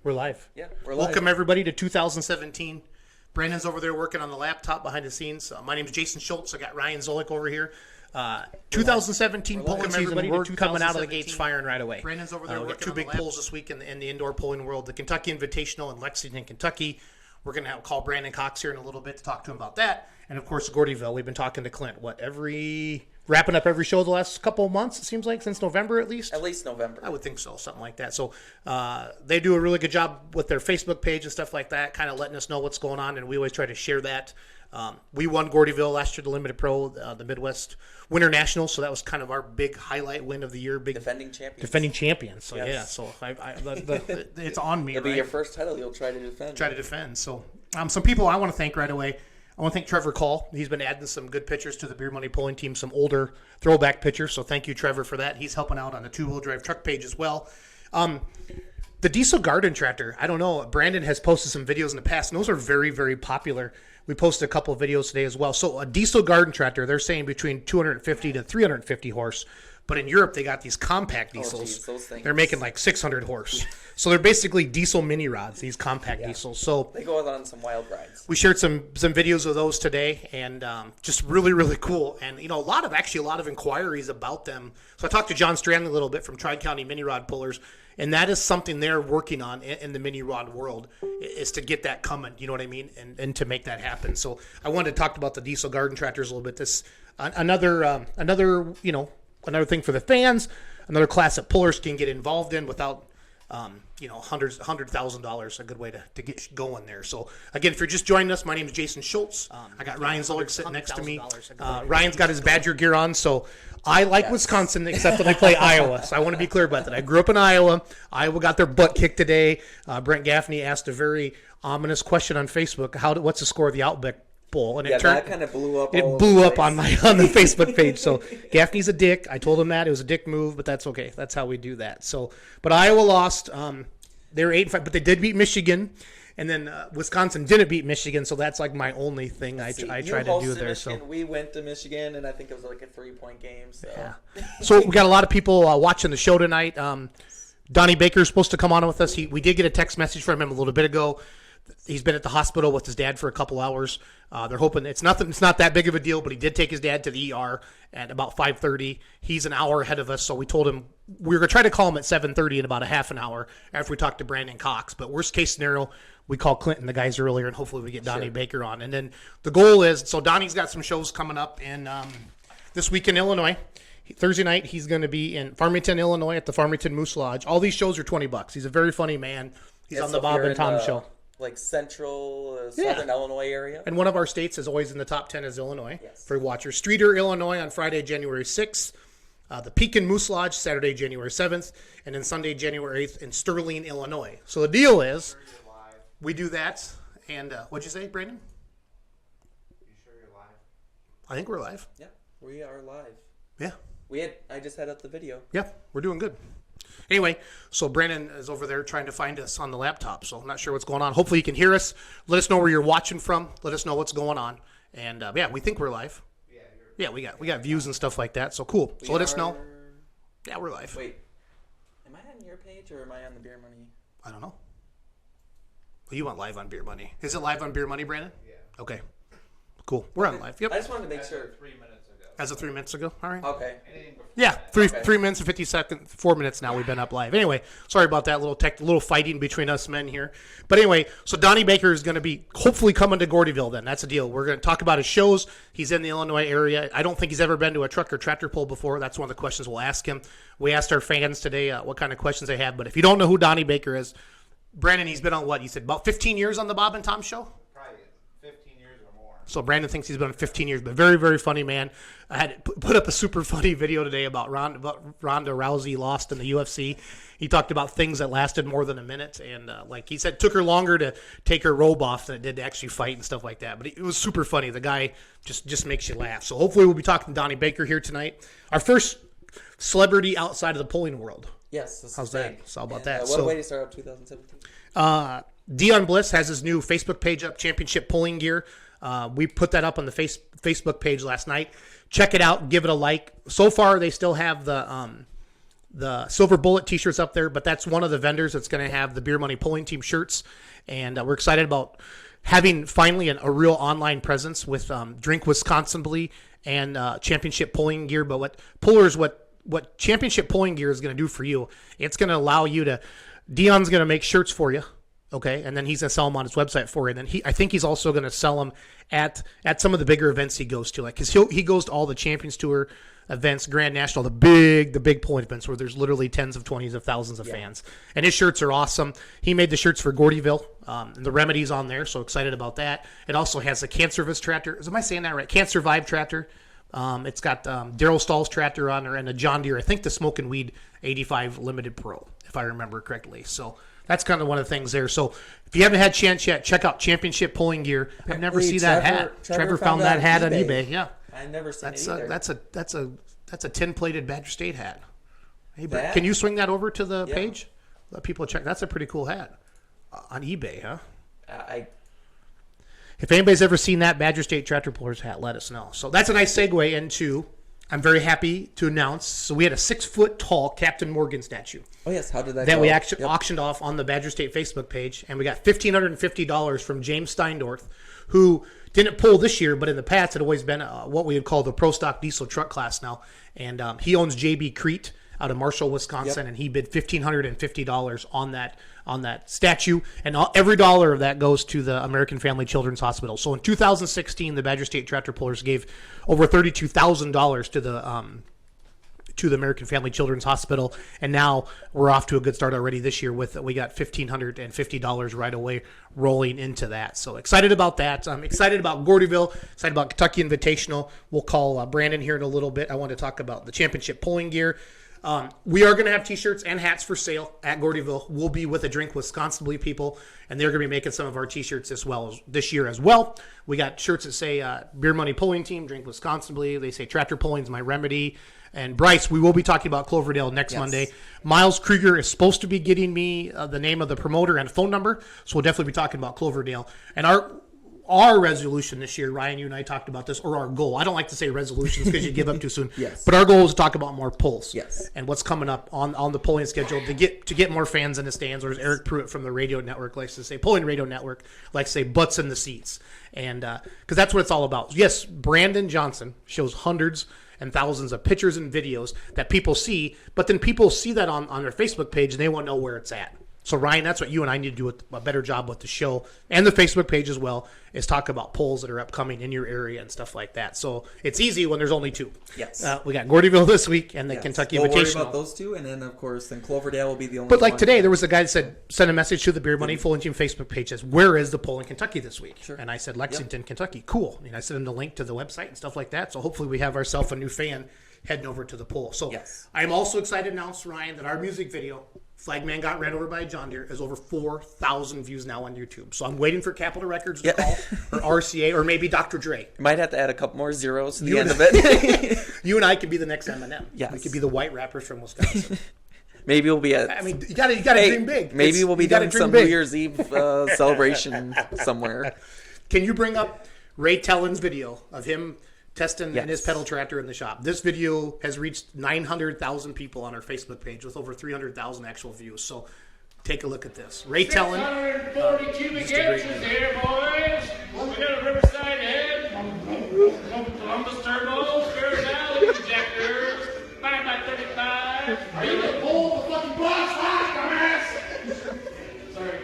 We're live. Yeah, we're live. Welcome, everybody, to 2017. Brandon's over there working on the laptop behind the scenes. My name is Jason Schultz. I got Ryan Zolik over here. 2017 polling season, we're coming out of the gates firing right away. Brandon's over there. We got two big polls this week in the indoor polling world. The Kentucky Invitational in Lexington, Kentucky. We're going to call Brandon Cox here in a little bit to talk to him about that. And, of course, Gordyville. We've been talking to Klint, wrapping up every show the last couple of months, it seems like, since November at least. At least November. I would think so, something like that. So they do a really good job with their Facebook page and stuff like that, kind of letting us know what's going on, and we always try to share that. We won Gordyville last year, the Limited Pro, the Midwest Winter National, so that was kind of our big highlight win of the year. Big defending champions. So, yes. Yeah, so it's on me, It'll be your first title you'll try to defend. So some people I want to thank right away. I want to thank Trevor Call. He's been adding some good pictures to the Beer Money polling team, some older throwback pictures. So thank you, Trevor, for that. He's helping out on the two-wheel drive truck page as well. The diesel garden tractor, I don't know. Brandon has posted some videos in the past, and those are very, very popular. We posted a couple of videos today as well. So a diesel garden tractor, they're saying between 250 to 350 horse. But in Europe, they got these compact diesels. Those things. They're making like 600 horse. So they're basically diesel mini rods, these compact diesels. So they go on some wild rides. We shared some videos of those today, and just really, really cool. And, a lot of inquiries about them. So I talked to John Strandley a little bit from Tri-County Mini Rod Pullers, and that is something they're working on in the mini rod world, is to get that coming, you know what I mean, and to make that happen. So I wanted to talk about the diesel garden tractors a little bit. This another thing for the fans, another class that pullers can get involved in without, $100,000, a good way to get going there. So, again, if you're just joining us, my name is Jason Schultz. I got Ryan Zolik sitting next to me. Ryan's got his Badger gear on, so I like Wisconsin, except when they play Iowa. So I want to be clear about that. I grew up in Iowa. Iowa got their butt kicked today. Brent Gaffney asked a very ominous question on Facebook. What's the score of the Outback Bowl? And that kind of blew up. It blew up on the Facebook page. So Gaffney's a dick. I told him that it was a dick move, but that's okay. That's how we do that. So, but Iowa lost. They were 8-5, but they did beat Michigan, and then Wisconsin didn't beat Michigan. So that's like my only thing I try to do there. Michigan, so we went to Michigan, and I think it was like a 3-point game. So yeah. So we got a lot of people watching the show tonight. Donnie Baker is supposed to come on with us. We did get a text message from him a little bit ago. He's been at the hospital with his dad for a couple hours. They're hoping it's not that big of a deal, but he did take his dad to the ER at about 5:30. He's an hour ahead of us, so we told him we were going to try to call him at 7:30 in about a half an hour after we talked to Brandon Cox. But worst case scenario, we call Clint and the guys earlier, and hopefully we get Donnie Baker on. And then the goal is, so Donnie's got some shows coming up in this week in Illinois. Thursday night, he's going to be in Farmington, Illinois at the Farmington Moose Lodge. All these shows are $20. He's a very funny man. He's on the Bob and Tom show. Like southern Illinois area. And one of our states is always in the top 10 is Illinois for watchers. Streeter, Illinois on Friday, January 6th. The Pekin Moose Lodge, Saturday, January 7th. And then Sunday, January 8th in Sterling, Illinois. So the deal is we do that. And what'd you say, Brandon? You sure you're live? I think we're live. Yeah, we are live. Yeah. I just had up the video. Yeah, we're doing good. Anyway, so Brandon is over there trying to find us on the laptop, so I'm not sure what's going on. Hopefully you can hear us. Let us know where you're watching from. Let us know what's going on. And, we think we're live. Yeah, we got views and stuff like that, so cool. So let us know. Yeah, we're live. Wait, am I on your page or am I on the Beer Money? I don't know. Well, you want live on Beer Money. Is it live on Beer Money, Brandon? Yeah. Okay. Cool. We're on live. Yep. I just wanted to make sure. 3 minutes ago. As of 3 minutes ago? All right. Okay. Yeah, 3 minutes and 50 seconds, 4 minutes now we've been up live. Anyway, sorry about that little fighting between us men here. But anyway, so Donnie Baker is going to be hopefully coming to Gordyville then. That's the deal. We're going to talk about his shows. He's in the Illinois area. I don't think he's ever been to a truck or tractor pull before. That's one of the questions we'll ask him. We asked our fans today what kind of questions they have. But if you don't know who Donnie Baker is, Brandon, he's been on what? You said about 15 years on the Bob and Tom show? Probably 15 years or more. So Brandon thinks he's been on 15 years, but very, very funny man. I had put up a super funny video today about Ronda Rousey lost in the UFC. He talked about things that lasted more than a minute, and like he said, it took her longer to take her robe off than it did to actually fight and stuff like that. But it was super funny. The guy just makes you laugh. So hopefully we'll be talking to Donnie Baker here tonight. Our first celebrity outside of the polling world. Yes. How's that? It's all about that. What a way to start up 2017. Dion Bliss has his new Facebook page up, Championship Polling Gear. We put that up on the Facebook page last night. Check it out. Give it a like. So far, they still have the the Silver Bullet t-shirts up there, but that's one of the vendors that's going to have the Beer Money Pulling Team shirts. And we're excited about having finally a real online presence with Drink Wisconsinly and Championship Pulling Gear. But what Championship Pulling Gear is going to do for you, it's going to allow you to, Dion's going to make shirts for you. Okay, and then he's going to sell them on his website for you. And then I think he's also going to sell them at some of the bigger events he goes to, like because he goes to all the Champions Tour events, Grand National, the big pulling events where there's literally tens of 20s of thousands of fans. And his shirts are awesome. He made the shirts for Gordyville, and the Remedy's on there, so excited about that. It also has the Cancervis tractor. Am I saying that right? Cancer Vibe tractor. It's got Daryl Stahl's tractor on there and a John Deere, I think the Smoke and Weed 85 Limited Pro, if I remember correctly. So that's kind of one of the things there. So if you haven't had a chance yet, check out Championship Pulling Gear. I've never seen that hat. Trevor found that hat on eBay. Yeah. I never seen it either. That's a tin-plated Badger State hat. Hey, can you swing that over to the page? Let people check. That's a pretty cool hat on eBay, huh? If anybody's ever seen that Badger State Tractor Pullers hat, let us know. So that's a nice segue into. I'm very happy to announce. So we had a 6-foot tall Captain Morgan statue. Oh yes, how did that go? That we actually auctioned off on the Badger State Facebook page, and we got $1,550 from James Steindorf, who didn't pull this year, but in the past had always been what we would call the Pro Stock Diesel truck class now. And he owns JB Crete out of Marshall, Wisconsin, and he bid $1,550 on that statue, and every dollar of that goes to the American Family Children's Hospital. So in 2016, the Badger State Tractor Pullers gave over $32,000 to the American Family Children's Hospital, and now we're off to a good start already this year with we got $1,550 right away rolling into that. So excited about that. I'm excited about Gordyville, excited about Kentucky Invitational. We'll call Brandon here in a little bit. I want to talk about the Championship Pulling Gear. We are going to have t-shirts and hats for sale at Gordyville. We'll be with the Drink Wisconsinly people, and they're going to be making some of our t-shirts this year as well. We got shirts that say Beer Money Pulling Team, Drink Wisconsinly. They say Tractor Pulling's my remedy. And Bryce, we will be talking about Cloverdale next Monday. Miles Krieger is supposed to be getting me the name of the promoter and phone number, so we'll definitely be talking about Cloverdale. And our resolution this year, Ryan, you and I talked about this, or our goal. I don't like to say resolutions because you give up too soon. But our goal is to talk about more pulls. And what's coming up on the pulling schedule to get more fans in the stands, or as Eric Pruitt from the radio network likes to say, Pulling Radio Network likes to say, butts in the seats. And because that's what it's all about. Yes, Brandon Johnson shows hundreds and thousands of pictures and videos that people see, but then people see that on their Facebook page and they want to know where it's at. So, Ryan, that's what you and I need to do a better job with the show and the Facebook page as well, is talk about polls that are upcoming in your area and stuff like that. So it's easy when there's only two. We got Gordyville this week and the Kentucky Invitational. We'll worry about those two, and then, of course, Cloverdale will be the only But like one. today, there was a guy that said, send a message to the Beer Money Pulling Team Facebook page, says, where is the poll in Kentucky this week? And I said, Lexington, Kentucky. Cool. And I sent him the link to the website and stuff like that. So hopefully we have ourselves a new fan heading over to the poll. So I'm also excited to announce, Ryan, that our music video, Flagman Got Ran Over by a John Deere, is over 4,000 views now on YouTube. So I'm waiting for Capitol Records to call, or RCA, or maybe Dr. Dre. Might have to add a couple more zeros to the end of it. You and I could be the next Eminem. We could be the white rappers from Wisconsin. Maybe we'll be at. I mean, you got to dream big. Maybe we'll be doing some New Year's Eve celebration somewhere. Can you bring up Ray Tellen's video of him testing in his pedal tractor in the shop? This video has reached 900,000 people on our Facebook page with over 300,000 actual views. So take a look at this. Ray Tellen. 640 cubic inches here, boys. We got a Riverside head, Columbus turbo, Spirit Valley injectors, 5x35. Are you going to pull the fucking box off, dumbass? Sorry.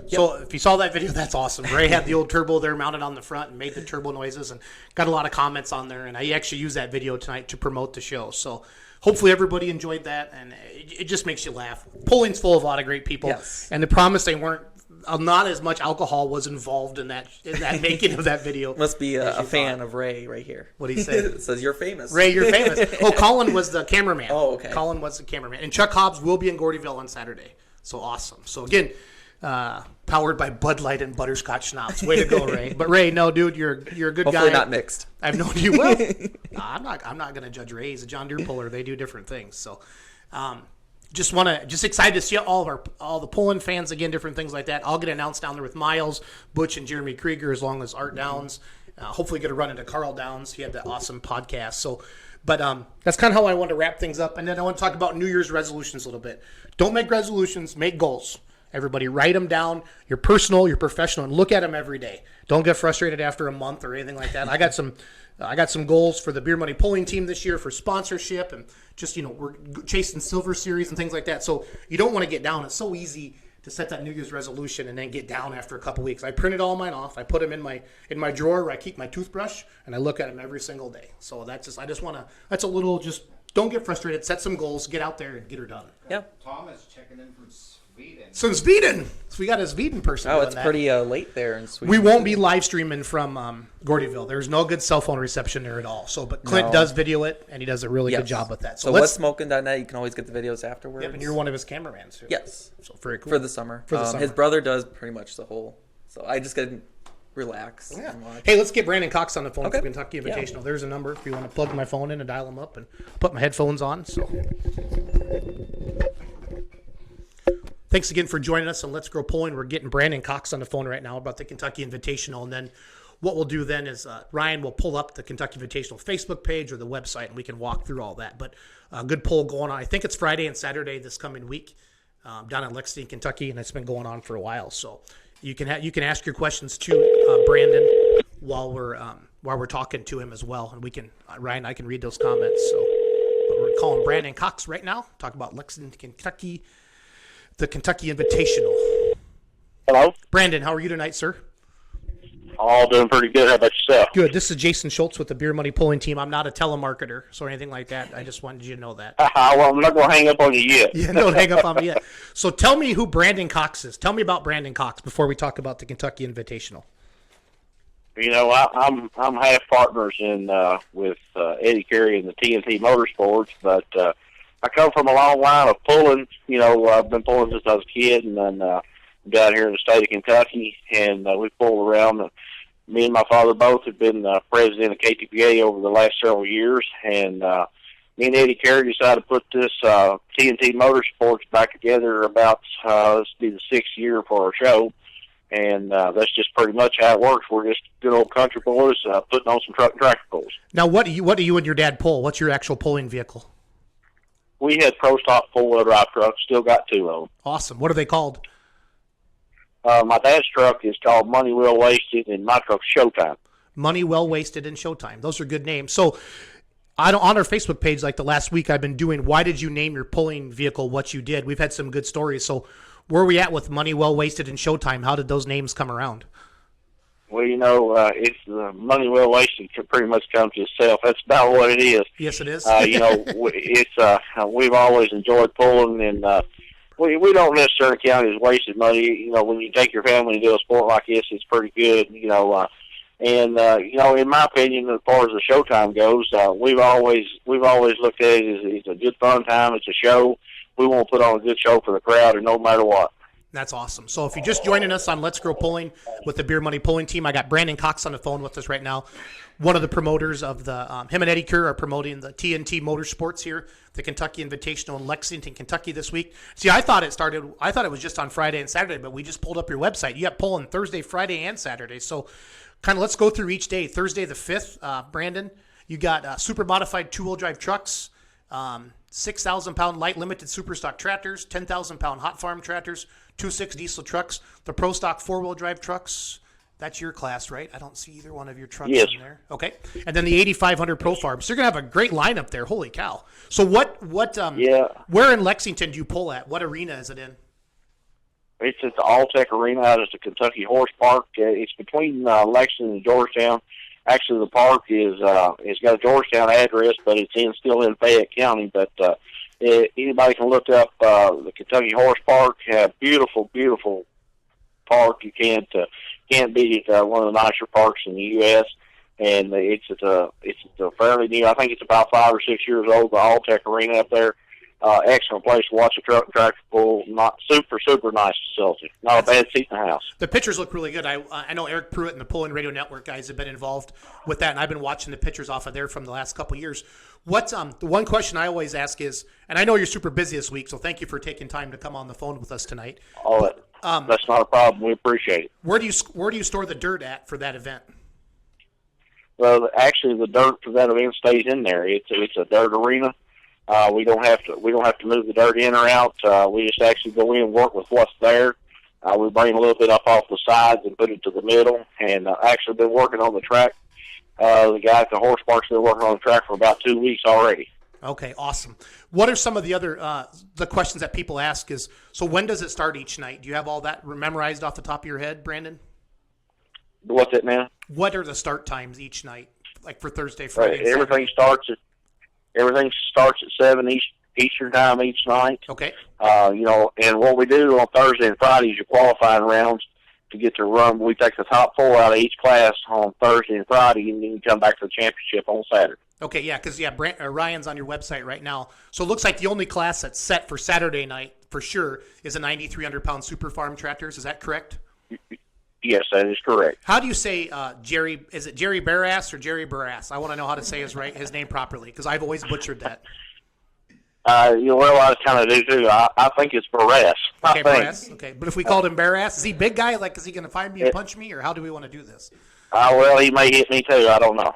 So if you saw that video, that's awesome. Ray had the old turbo there mounted on the front and made the turbo noises and got a lot of comments on there. And I actually used that video tonight to promote the show. So hopefully everybody enjoyed that, and it just makes you laugh. Pulling's full of a lot of great people. And the promise they weren't not as much alcohol was involved in that making of that video. Must be a fan of Ray right here. What do you say? It says you're famous. Ray, you're famous. Oh, Colin was the cameraman. Oh, okay. Colin was the cameraman. And Chuck Hobbs will be in Gordyville on Saturday. So awesome. So again, powered by Bud Light and Butterscotch Schnapps. Way to go, Ray. But Ray, no, dude, you're a good guy. Hopefully not mixed. I've known you well. I'm not going to judge Ray. He's a John Deere puller. They do different things. So, just excited to see all the pulling fans again, different things like that. I'll get announced down there with Miles, Butch, and Jeremy Krieger, as long as Art Downs. Hopefully, get a run into Carl Downs. He had that awesome podcast. So, but that's kind of how I want to wrap things up. And then I want to talk about New Year's resolutions a little bit. Don't make resolutions, make goals. Everybody write them down. You're personal, you're professional, and look at them every day. Don't get frustrated after a month or anything like that. I got some goals for the Beer Money Pulling Team this year for sponsorship and just, we're chasing Silver Series and things like that. So you don't want to get down. It's so easy to set that New Year's resolution and then get down after a couple weeks. I printed all mine off. I put them in my drawer where I keep my toothbrush, and I look at them every single day. So that's a little just don't get frustrated. Set some goals. Get out there and get her done. Yeah. Tom is checking in from Sweden. So Sweden. So we got a Sweden person. Oh, it's pretty late there in Sweden. We won't be live streaming from Gordyville. There's no good cell phone reception there at all. So, but Clint does video it, and he does a really good job with that. So what's smoking.net? You can always get the videos afterwards. Yep, and you're one of his cameramans too. Yes. So very cool. For the summer. His brother does pretty much the whole. So I just get to relax and watch. Hey, let's get Brandon Cox on the phone Okay. for Kentucky Invitational. There's a number if you want to plug my phone in and dial him up and put my headphones on. So. Thanks again for joining us on Let's Grow Pulling. We're getting Brandon Cox on the phone right now about the Kentucky Invitational. And then what we'll do then is Ryan will pull up the Kentucky Invitational Facebook page or the website, and we can walk through all that. But a good pull going on. I think it's Friday and Saturday this coming week down in Lexington, Kentucky, and it's been going on for a while. So you can ask your questions to Brandon while we're talking to him as well. And we can Ryan, I can read those comments. So but we're calling Brandon Cox right now. Talk about Lexington, Kentucky. The Kentucky Invitational. Hello? Brandon, how are you tonight, sir? All doing pretty good. How about yourself? Good. This is Jason Schultz with the Beer Money Pulling Team. I'm not a telemarketer or anything like that. I just wanted you to know that. Well, I'm not going to hang up on you yet. Yeah, don't hang up on me yet. So tell me who Brandon Cox is. Tell me about Brandon Cox before we talk about the Kentucky Invitational. I'm half partners in with Eddie Carey and the TNT Motorsports, but I come from a long line of pulling. I've been pulling since I was a kid, and then got here in the state of Kentucky, and we pull around. Me and my father both have been president of KTPA over the last several years, and me and Eddie Carey decided to put this TNT Motorsports back together about this will be the 6th year for our show, and that's just pretty much how it works. We're just good old country boys putting on some truck and tractor pulls. Now, what do you and your dad pull? What's your actual pulling vehicle? We had pro stock 4-wheel drive trucks, still got 2 of them. Awesome. What are they called? My dad's truck is called Money Well Wasted, and my truck's Showtime. Money Well Wasted and Showtime. Those are good names. So on our Facebook page, like the last week I've been doing, why did you name your pulling vehicle what you did? We've had some good stories. So where are we at with Money Well Wasted and Showtime? How did those names come around? Well, it's Money Well Wasted can pretty much come to itself. That's about what it is. Yes, it is. We've always enjoyed pulling, and we don't necessarily count it as wasted money. When you take your family and do a sport like this, it's pretty good. In my opinion, as far as the Showtime goes, we've always looked at it as it's a good fun time. It's a show. We want to put on a good show for the crowd, and no matter what. That's awesome. So if you're just joining us on Let's Grow Pulling with the Beer Money Pulling Team, I got Brandon Cox on the phone with us right now. One of the promoters of the him and Eddie Kerr are promoting the TNT Motorsports here, the Kentucky Invitational in Lexington, Kentucky this week. See, I thought it was just on Friday and Saturday, but we just pulled up your website. You got pulling Thursday, Friday, and Saturday. So kind of let's go through each day. Thursday the 5th, Brandon, you got super modified 2-wheel drive trucks, 6,000-pound light limited super stock tractors, 10,000-pound hot farm tractors, 2.6 diesel trucks, the pro stock 4-wheel drive trucks. That's your class, right? I don't see either one of your trucks in there. Okay. And then the 8,500 Pro Farm. So you're going to have a great lineup there. Holy cow. So where in Lexington do you pull at? What arena is it in? It's at the All-Tech Arena out at the Kentucky Horse Park. It's between Lexington and Georgetown. Actually, the park it's got a Georgetown address, but it's still in Fayette County. But anybody can look up the Kentucky Horse Park. Beautiful, beautiful park. You can't beat it. One of the nicer parks in the U.S. And it's a fairly new. I think it's about 5 or 6 years old. The All Tech Arena up there. Excellent place to watch a truck and tractor pull. Not super nice facility. Not a bad seat in the house. The pictures look really good. I know Eric Pruitt and the Pulling Radio Network guys have been involved with that, and I've been watching the pictures off of there from the last couple of years. What's the one question I always ask is, and I know you're super busy this week, so thank you for taking time to come on the phone with us tonight. That's not a problem. We appreciate it. Where do you store the dirt at for that event? Well, actually, the dirt for that event stays in there. It's a dirt arena. We don't have to move the dirt in or out. We just actually go in and work with what's there. We bring a little bit up off the sides and put it to the middle. And actually been working on the track. The guy at the horse park's been working on the track for about 2 weeks already. Okay, awesome. What are some of the other the questions that people ask is, so when does it start each night? Do you have all that memorized off the top of your head, Brandon? What's it now? What are the start times each night, like for Thursday, Friday? Right. Everything starts at 7 Eastern time each night. Okay. And what we do on Thursday and Friday is your qualifying rounds to get to run. We take the top 4 out of each class on Thursday and Friday, and then you come back to the championship on Saturday. Okay, yeah, because Ryan's on your website right now. So it looks like the only class that's set for Saturday night for sure is a 9,300-pound Super Farm tractors. Is that correct? Yes, that is correct. How do you say Jerry? Is it Jerry Barras or Jerry Barras? I want to know how to say his name properly because I've always butchered that. Well, I kind of do too. I think it's Barras. Okay, Barras. Okay, but if we called him Barras, is he big guy? Like, is he going to find me and punch me, or how do we want to do this? Well, he may hit me too. I don't know.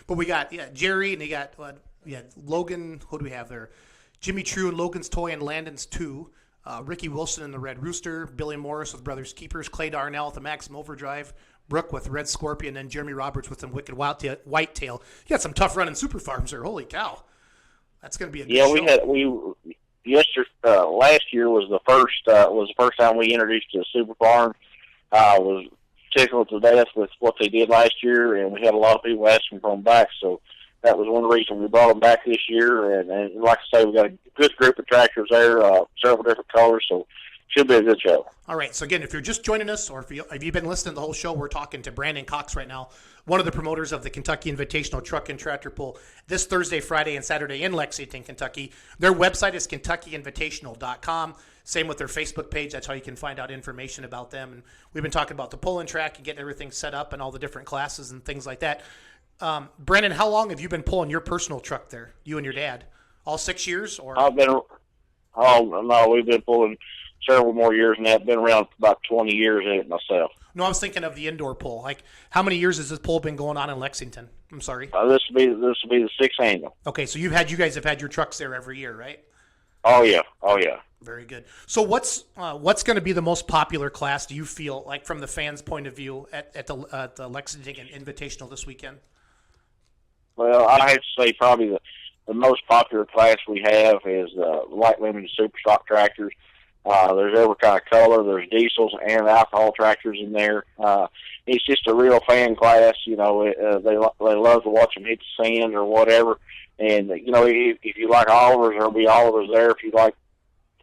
But we got Jerry, and he got Logan. Who do we have there? Jimmy True and Logan's Toy and Landon's 2. Ricky Wilson and the Red Rooster, Billy Morris with Brothers Keepers, Clay Darnell with the Maxim Overdrive, Brooke with Red Scorpion, and Jeremy Roberts with some Wicked Whitetail. You got some tough running super farms there. Holy cow, that's going to be a good show. Last year was the first time we introduced the super farm. Was tickled to death with what they did last year, and we had a lot of people asking for them back. So that was one reason we brought them back this year. And like I say, we got a good group of tractors there, several different colors, so should be a good show. All right. So again, if you're just joining us, or if you've been listening to the whole show, we're talking to Brandon Cox right now, one of the promoters of the Kentucky Invitational Truck and Tractor Pull this Thursday, Friday, and Saturday in Lexington, Kentucky. Their website is KentuckyInvitational.com. Same with their Facebook page. That's how you can find out information about them. And we've been talking about the pulling track and getting everything set up and all the different classes and things like that. Brandon, how long have you been pulling your personal truck there, you and your dad? All 6 years? Or we've been pulling several more years than that. Been around for about 20 years in it myself. No, I was thinking of the indoor pull. Like, how many years has this pull been going on in Lexington? I'm sorry. This will be the 6th annual. Okay, so you guys have had your trucks there every year, right? Oh yeah. Very good. So what's going to be the most popular class, do you feel, like from the fans' point of view, at the Lexington Invitational this weekend? Well, I have to say probably the most popular class we have is light limited super stock tractors. There's every kind of color. There's diesels and alcohol tractors in there. It's just a real fan class. They love to watch them hit the sand or whatever. And if you like Olivers, there'll be Olivers there. If you like,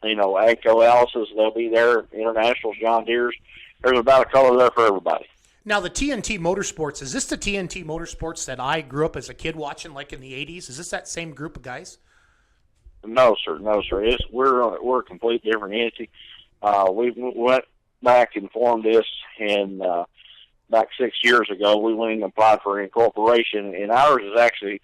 Agco Alice's, they'll be there. Internationals, John Deere's. There's about a color there for everybody. Now, the TNT Motorsports, is this the TNT Motorsports that I grew up as a kid watching, like in the 80s? Is this that same group of guys? No, sir. We're a complete different entity. We went back and formed this back 6 years ago. We went and applied for incorporation, and ours is actually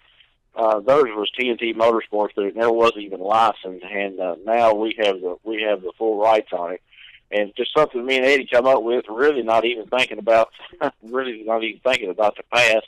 theirs was TNT Motorsports, but it never was even licensed. And now we have the full rights on it. And just something me and Eddie come up with, really not even thinking about the past.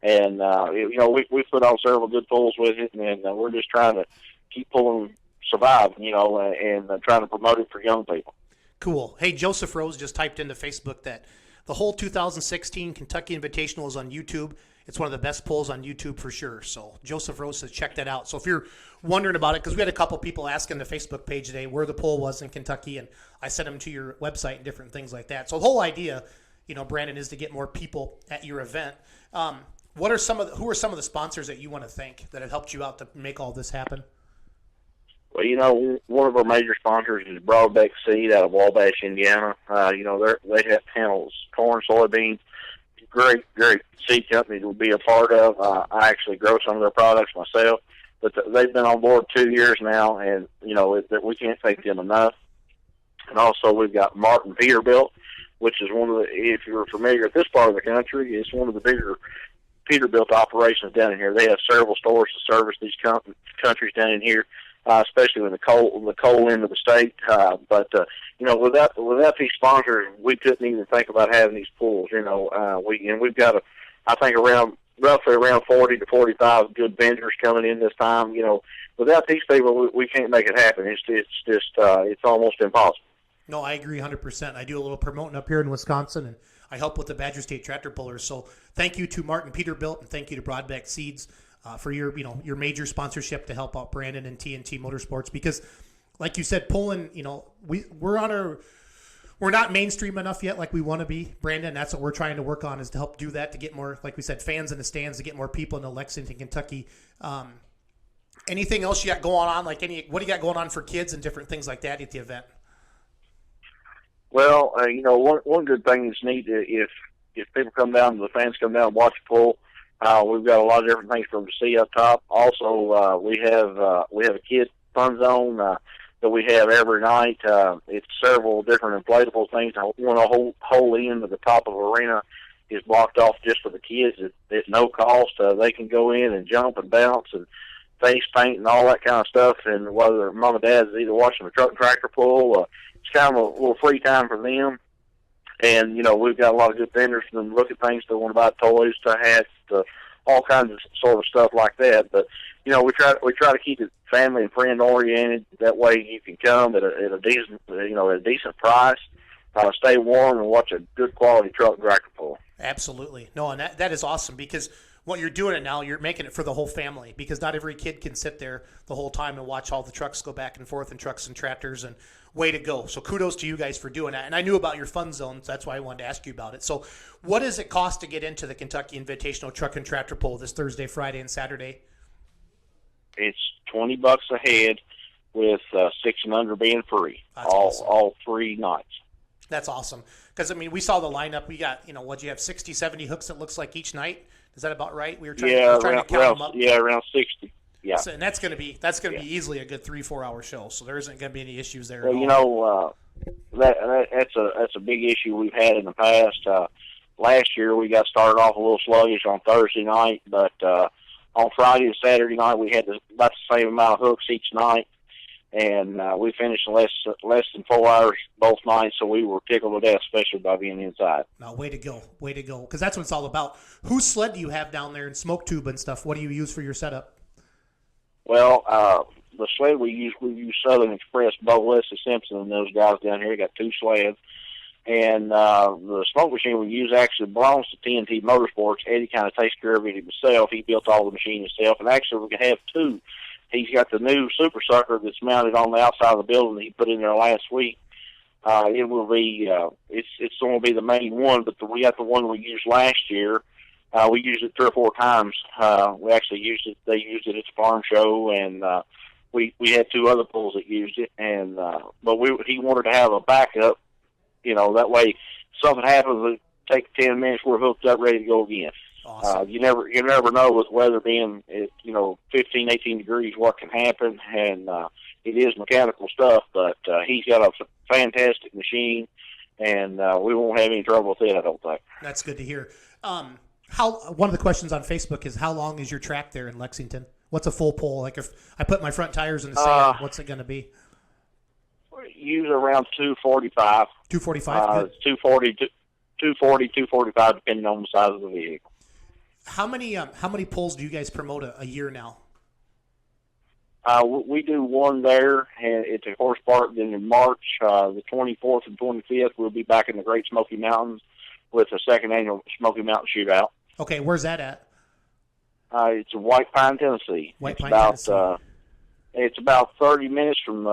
And we put on several good pulls with it, and we're just trying to keep pulling, survive, and trying to promote it for young people. Cool. Hey, Joseph Rose just typed into Facebook that the whole 2016 Kentucky Invitational is on YouTube. It's one of the best polls on YouTube for sure. So Joseph Rose says check that out. So if you're wondering about it, because we had a couple people asking the Facebook page today where the poll was in Kentucky, and I sent them to your website and different things like that. So the whole idea, Brandon, is to get more people at your event. Who are some of the sponsors that you want to thank that have helped you out to make all this happen? Well, one of our major sponsors is Broadbeck Seed out of Wabash, Indiana. They have panels, corn, soybeans. Great seed company to be a part of. I actually grow some of their products myself, but they've been on board 2 years now, and we can't thank them enough. And also, we've got Martin Peterbilt, which is one of the, if you're familiar with this part of the country, it's one of the bigger Peterbilt operations down in here. They have several stores to service these countries down in here, especially in the coal end of the state. Without these sponsors, we couldn't even think about having these pools. We've got roughly around 40 to 45 good vendors coming in this time. Without these people, we can't make it happen. It's almost impossible. No, I agree 100%. I do a little promoting up here in Wisconsin, and I help with the Badger State Tractor Pullers. So thank you to Martin Peterbilt, and thank you to Broadbeck Seeds for your major sponsorship to help out Brandon and TNT Motorsports. Because, like you said, pulling, we're not mainstream enough yet, like we want to be, Brandon. That's what we're trying to work on, is to help do that, to get more, like we said, fans in the stands, to get more people into Lexington, Kentucky. Anything else you got going on? What do you got going on for kids and different things like that at the event? Well, one good thing that's neat, if people come down, the fans come down and watch the pool, we've got a lot of different things for them to see up top. Also, we have a kid fun zone that we have every night. It's several different inflatable things. One whole end of the top of the arena is blocked off just for the kids at no cost. They can go in and jump and bounce and face paint and all that kind of stuff. And whether mom and dad is either watching the truck and tractor pull, it's kind of a little free time for them. And, we've got a lot of good vendors for them to look at things. They want to buy toys, to hats, to all kinds of sort of stuff like that. But, we try to keep it family and friend oriented. That way you can come at a decent price, stay warm, and watch a good quality truck and tractor pull. Absolutely. No, and that is awesome, because what you're doing it now, you're making it for the whole family, because not every kid can sit there the whole time and watch all the trucks go back and forth, and trucks and tractors, and way to go. So kudos to you guys for doing that. And I knew about your fun zones. That's why I wanted to ask you about it. So what does it cost to get into the Kentucky Invitational Truck and Tractor Pull this Thursday, Friday, and Saturday? It's $20 a head, with 6 and under being free. That's awesome. All 3 nights. That's awesome. Because, we saw the lineup. We got, what you have, 60, 70 hooks, it looks like, each night. Is that about right? We were trying to count them up. Yeah, around 60. Yeah. So, and that's going to be easily a good 3-4 hour show. So there isn't going to be any issues there. Well, that's a big issue we've had in the past. Last year we got started off a little sluggish on Thursday night, but on Friday and Saturday night we had about the same amount of hooks each night, and we finished in less than 4 hours both nights. So we were tickled to death, especially by being inside. No, way to go, because that's what it's all about. Whose sled do you have down there, and smoke tube and stuff? What do you use for your setup? Well, the sled we use Southern Express. Bo Leslie Simpson and those guys down here got 2 sleds. And the smoke machine we use actually belongs to TNT Motorsports. Eddie kind of takes care of it himself. He built all the machine himself. And actually we can have 2. He's got the new Super Sucker that's mounted on the outside of the building that he put in there last week. It will be it's going to be the main one, but we got the one we used last year. We used it 3 or 4 times. We actually used it. They used it at the farm show, and we had 2 other pulls that used it. And but he wanted to have a backup. That way, if something happens, it take 10 minutes. We're hooked up, ready to go again. Awesome. You never know with weather being at 15, 18 degrees what can happen, and it is mechanical stuff. But he's got a fantastic machine, and we won't have any trouble with it, I don't think. That's good to hear. One of the questions on Facebook is, how long is your track there in Lexington? What's a full pull? Like, if I put my front tires in the sand, what's it going to be? Usually around 245. 245. 240, 245, depending on the size of the vehicle. How many pulls do you guys promote a year now? We do one there, and it's a horse park. Then in March, the 24th and 25th, we'll be back in the Great Smoky Mountains with the 2nd annual Smoky Mountain Shootout. Okay, where's that at? It's in White Pine, Tennessee. Tennessee. It's about 30 minutes from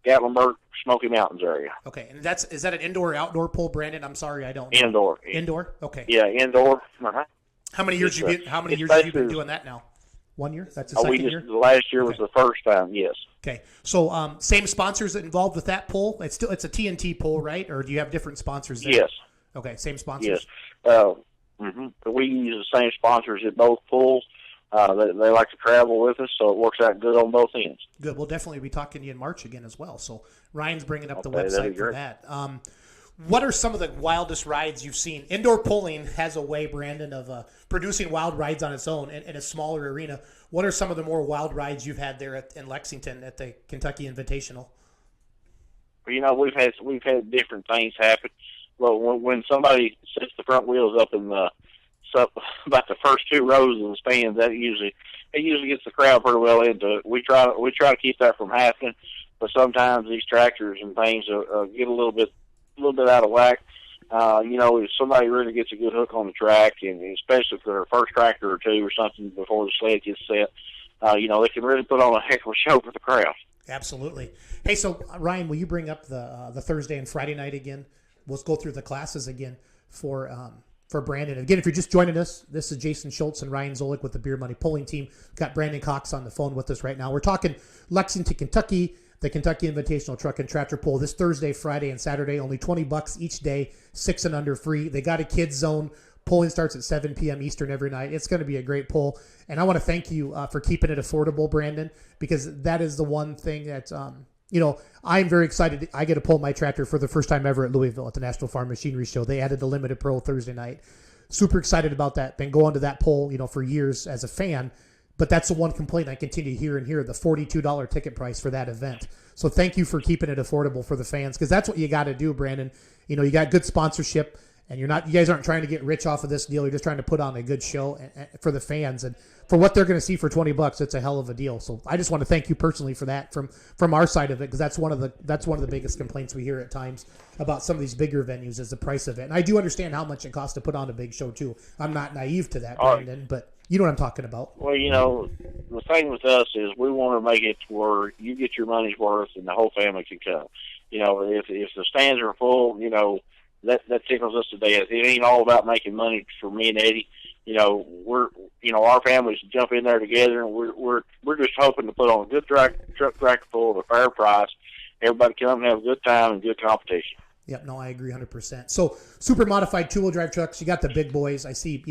Gatlinburg, Smoky Mountains area. Okay, and is that an indoor or outdoor pull, Brandon? I'm sorry, I don't know. Indoor. Indoor? Okay. Yeah, indoor. Uh-huh. How many years have you been doing that now? 1 year? That's the second year? Last year was the first time, yes. Okay. So same sponsors involved with that poll? It's a TNT poll, right? Or do you have different sponsors there? Yes. Okay, same sponsors? Yes. We use the same sponsors at both pools. They like to travel with us, so it works out good on both ends. Good. We'll definitely be talking to you in March again as well. So Ryan's bringing up the that'd website be for great. that. What are some of the wildest rides you've seen? Indoor pulling has a way, Brandon, of producing wild rides on its own in a smaller arena. What are some of the more wild rides you've had there in Lexington at the Kentucky Invitational? We've had different things happen. Well, when somebody sets the front wheels up in the about the first two rows of the stands, it usually gets the crowd pretty well into it. We try to keep that from happening, but sometimes these tractors and things get a little bit out of whack. If somebody really gets a good hook on the track, and especially for their first tractor or two or something before the sled gets set, they can really put on a heck of a show for the crowd. Absolutely. Hey, so Ryan, will you bring up the Thursday and Friday night again? Let's go through the classes again for Brandon. Again, if you're just joining us, this is Jason Schultz and Ryan Zolik with the Beer Money Pulling Team. We've got Brandon Cox on the phone with us right now. We're talking Lexington, Kentucky, the Kentucky Invitational Truck and Tractor Pull this Thursday, Friday, and Saturday. Only $20 each day, 6 and under free. They got a kids zone. Pulling starts at 7 p.m. Eastern every night. It's going to be a great pull. And I want to thank you for keeping it affordable, Brandon, because that is the one thing that, I'm very excited. I get to pull my tractor for the first time ever at Louisville at the National Farm Machinery Show. They added the Limited Pro Thursday night. Super excited about that. Been going to that pull, for years as a fan. But that's the one complaint I continue to hear, the $42 ticket price for that event. So thank you for keeping it affordable for the fans, because that's what you got to do, Brandon. You got good sponsorship, and you guys aren't trying to get rich off of this deal. You're just trying to put on a good show for the fans, and for what they're going to see for $20, it's a hell of a deal. So I just want to thank you personally for that from our side of it, because that's one of the biggest complaints we hear at times about some of these bigger venues is the price of it. And I do understand how much it costs to put on a big show too. I'm not naive to that, Brandon, but you know what I'm talking about. Well, the thing with us is we want to make it to where you get your money's worth and the whole family can come. If the stands are full, that tickles us to death. It ain't all about making money for me and Eddie. Our families jump in there together, and we're just hoping to put on a good truck tractor pull at a fair price. Everybody come and have a good time and good competition. Yep, no, I agree 100%. So, super modified two-wheel drive trucks. You got the big boys. I see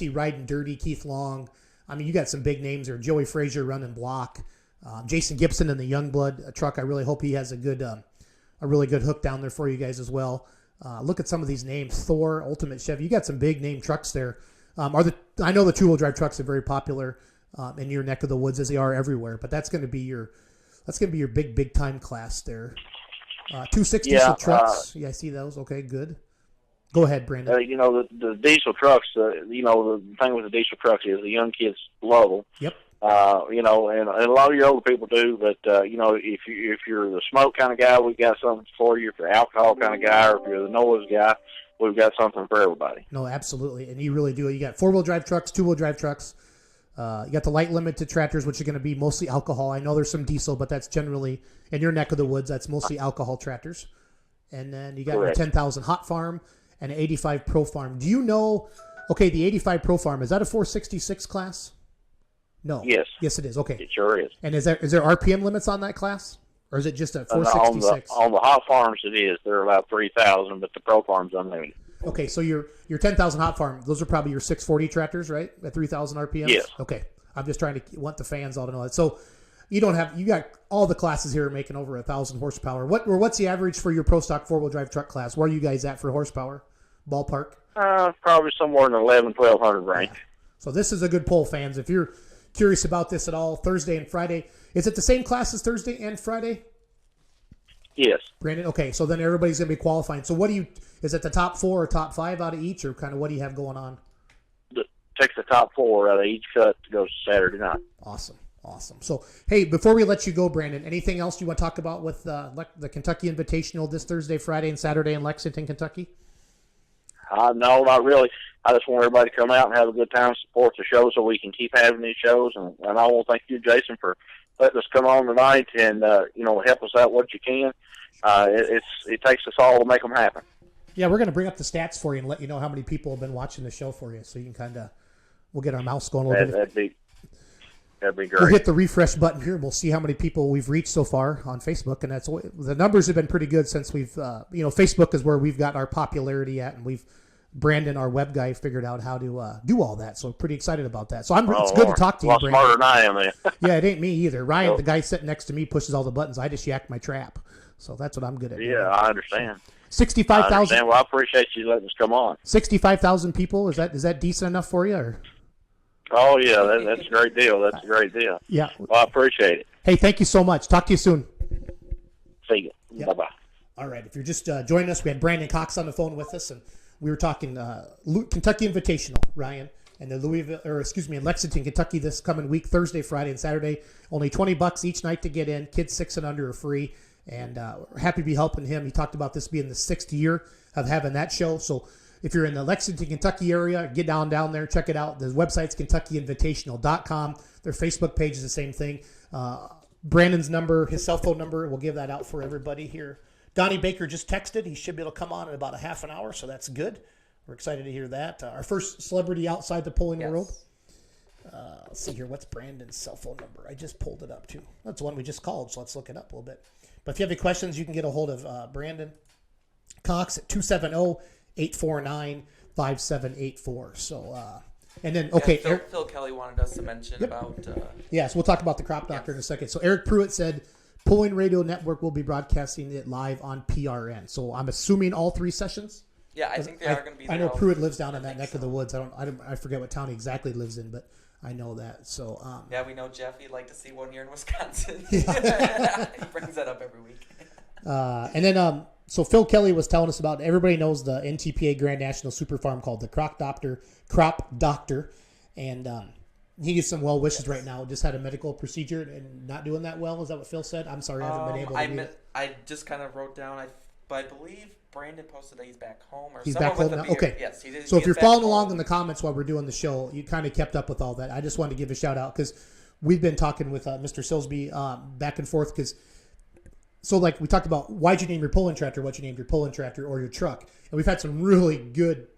Riding Dirty, Keith Long. I mean, you got some big names there. Joey Frazier running block. Jason Gibson in the Youngblood truck. I really hope he has a really good hook down there for you guys as well. Look at some of these names. Thor, Ultimate Chevy. You got some big name trucks there. I know the two-wheel drive trucks are very popular in your neck of the woods, as they are everywhere. But that's going to be your big time class there. 260 trucks. I see those. Okay, good. Go ahead, Brandon. The diesel trucks. The thing with the diesel trucks is the young kids love them. Yep. And a lot of your older people do. But if you're the smoke kind of guy, we've got something for you. If you're the alcohol kind of guy, or if you're the noise guy, we've got something for everybody. No, absolutely, and you really do. You got 4-wheel drive trucks, 2-wheel drive trucks. You got the light limited tractors, which are going to be mostly alcohol. I know there's some diesel, but that's generally in your neck of the woods. That's mostly alcohol tractors. And then you got your 10,000 Hot Farm and an 85 Pro Farm. Do you know? Okay, the 85 Pro Farm, is that a 466 class? No. Yes, it is. Okay. It sure is. And is there RPM limits on that class, or is it just a 466? On the Hot Farms, it is. They're about 3,000, but the Pro Farm's unlimited. Okay, so your 10,000 Hot Farm, those are probably your 640 tractors, right? At 3,000 RPM? Yes. Okay. I'm just trying to want the fans all to know that. So you got all the classes here making over 1,000 horsepower. What's the average for your Pro Stock 4-wheel drive truck class? Where are you guys at for horsepower? Ballpark? Probably somewhere in the 1,100-1,200 range. Yeah. So this is a good poll, fans. If you're curious about this at all, Thursday and Friday. Is it the same class as Thursday and Friday? Yes. Brandon? Okay, so then everybody's going to be qualifying. So is it the top 4 or top 5 out of each, or kind of what do you have going on? Take the top 4 out of each cut to go Saturday night. Awesome. So, hey, before we let you go, Brandon, anything else you want to talk about with the Kentucky Invitational this Thursday, Friday, and Saturday in Lexington, Kentucky? No, not really. I just want everybody to come out and have a good time, support the show so we can keep having these shows. And I want to thank you, Jason, for letting us come on tonight and, help us out what you can. It takes us all to make them happen. Yeah, we're going to bring up the stats for you and let you know how many people have been watching the show for you, so you can we'll get our mouse going a little bit. that'd be We'll great. hit the refresh button here. We'll see how many people we've reached so far on Facebook, and the numbers have been pretty good since we've, Facebook is where we've got our popularity at, and Brandon, our web guy, figured out how to do all that. So pretty excited about that. So it's good to talk to you, A lot Brandon. smarter than I am, then. Yeah, it ain't me either. Ryan, the guy sitting next to me, pushes all the buttons. I just yak my trap. So that's what I'm good at. Yeah, I understand. 65,000. Well, I appreciate you letting us come on. 65,000 people. Is that decent enough for you? Or? Oh, yeah, that's a great deal. That's a great deal. Yeah. Well, I appreciate it. Hey, thank you so much. Talk to you soon. See you. Yep. Bye-bye. All right. If you're just joining us, we had Brandon Cox on the phone with us, and we were talking Kentucky Invitational, Ryan, and the in Lexington, Kentucky this coming week, Thursday, Friday, and Saturday. Only $20 each night to get in. Kids 6 and under are free, and we're happy to be helping him. He talked about this being the 6th year of having that show. So if you're in the Lexington, Kentucky area, get down there, check it out. The website's KentuckyInvitational.com. Their Facebook page is the same thing. Brandon's number, his cell phone number, we'll give that out for everybody here. Donnie Baker just texted. He should be able to come on in about a half an hour, so that's good. We're excited to hear that. Our first celebrity outside the polling world. Let's see here. What's Brandon's cell phone number? I just pulled it up, too. That's the one we just called, so let's look it up a little bit. But if you have any questions, you can get a hold of Brandon Cox at 270-849-5784. So, and then, okay. Phil Kelly wanted us to mention about... Yes, we'll talk about the crop doctor in a second. So Eric Pruitt said... Polling Radio Network will be broadcasting it live on PRN. So I'm assuming all 3 sessions. Yeah, I think they are going to be there. I know Pruitt lives down in that neck of the woods. I forget what town he exactly lives in, but I know that. So yeah, we know Jeff. He'd like to see one year in Wisconsin. Yeah. He brings that up every week. And then so Phil Kelly was telling us about. Everybody knows the NTPA Grand National Super Farm called the Crop Doctor, and he gives some well wishes right now. Just had a medical procedure and not doing that well. Is that what Phil said? I'm sorry, I haven't been able to read it. I just kind of wrote down, but I believe Brandon posted that he's back home. Or he's back home now? Okay. Yes, he did. So if you're following along in the comments while we're doing the show, you kind of kept up with all that. I just wanted to give a shout out because we've been talking with Mr. Silsby back and forth because so like we talked about why'd you name your pulling tractor, what you named your pulling tractor or your truck. And we've had some really good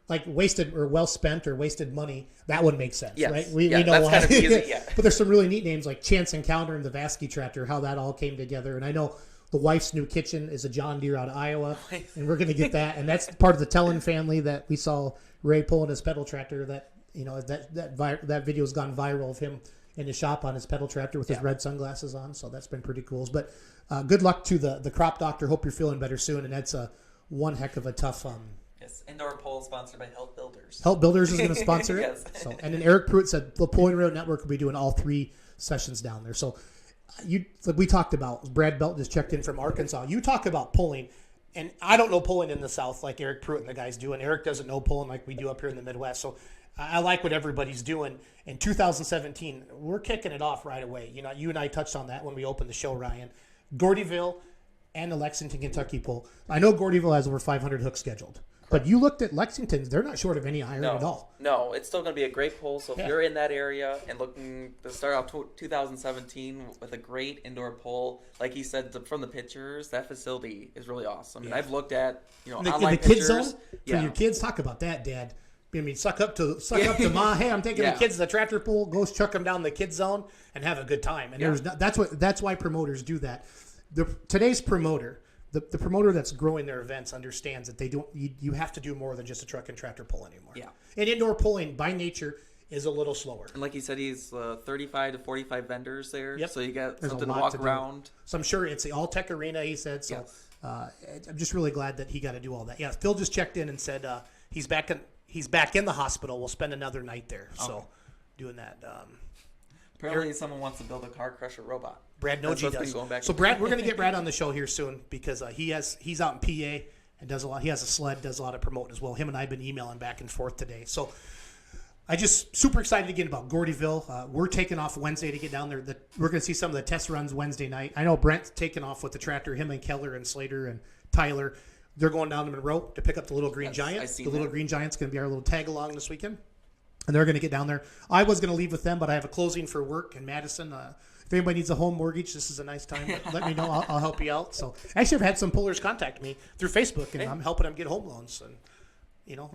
like wasted or well spent or wasted money, that would make sense, yes. right? We know that's why. Kind of easy, yeah. But there's some really neat names like Chance Encounter and the Vasky tractor, how that all came together. And I know the wife's new kitchen is a John Deere out of Iowa, and we're going to get that. And that's part of the Tellin family that we saw Ray pulling his pedal tractor. That that video has gone viral of him in the shop on his pedal tractor with his red sunglasses on. So that's been pretty cool. But good luck to the crop doctor. Hope you're feeling better soon. And that's one heck of a tough. Yes, indoor poll sponsored by Help Builders. Help Builders is going to sponsor it. Yes. So, and then Eric Pruitt said the Polling Radio Network will be doing all 3 sessions down there. So like we talked about, Brad Belt just checked in from Arkansas. You talk about polling, and I don't know polling in the South like Eric Pruitt and the guys do, and Eric doesn't know polling like we do up here in the Midwest. So I like what everybody's doing. In 2017, we're kicking it off right away. You know, you and I touched on that when we opened the show, Ryan. Gordyville and the Lexington, Kentucky poll. I know Gordyville has over 500 hooks scheduled. But you looked at Lexington's; they're not short of any iron at all. No, it's still going to be a great poll. So if you're in that area and looking to start off 2017 with a great indoor poll, like he said from the pictures, that facility is really awesome. And I've looked at online the kids pictures. Zone for your kids. Talk about that, Dad. I mean, suck up to Ma. Hey, I'm taking the kids to the tractor pool. Go chuck them down the kids zone and have a good time. And that's why promoters do that. Today's promoter. The promoter that's growing their events understands that you have to do more than just a truck and tractor pull anymore. Yeah. And indoor pulling by nature is a little slower. And like you said, he's 35 to 45 vendors there. Yep. So you got There's something a to lot walk around. So I'm sure it's the all-tech arena, he said. So I'm just really glad that he got to do all that. Yeah, Phil just checked in and said he's back in the hospital. We'll spend another night there. So doing that. Apparently someone wants to build a car crusher robot. Brad Noji does. So Brad, we're going to get Brad on the show here soon because he's out in PA and does a lot. He has a sled, does a lot of promoting as well. Him and I have been emailing back and forth today. So I just super excited again about Gordyville. We're taking off Wednesday to get down there. We're going to see some of the test runs Wednesday night. I know Brent's taking off with the tractor. Him and Keller and Slater and Tyler. They're going down to Monroe to pick up the Little Green Giant. The Little Green Giant's going to be our little tag along this weekend. And they're going to get down there. I was going to leave with them, but I have a closing for work in Madison. If anybody needs a home mortgage, this is a nice time. Let me know. I'll help you out. So actually, I've had some pullers contact me through Facebook, and I'm helping them get home loans. And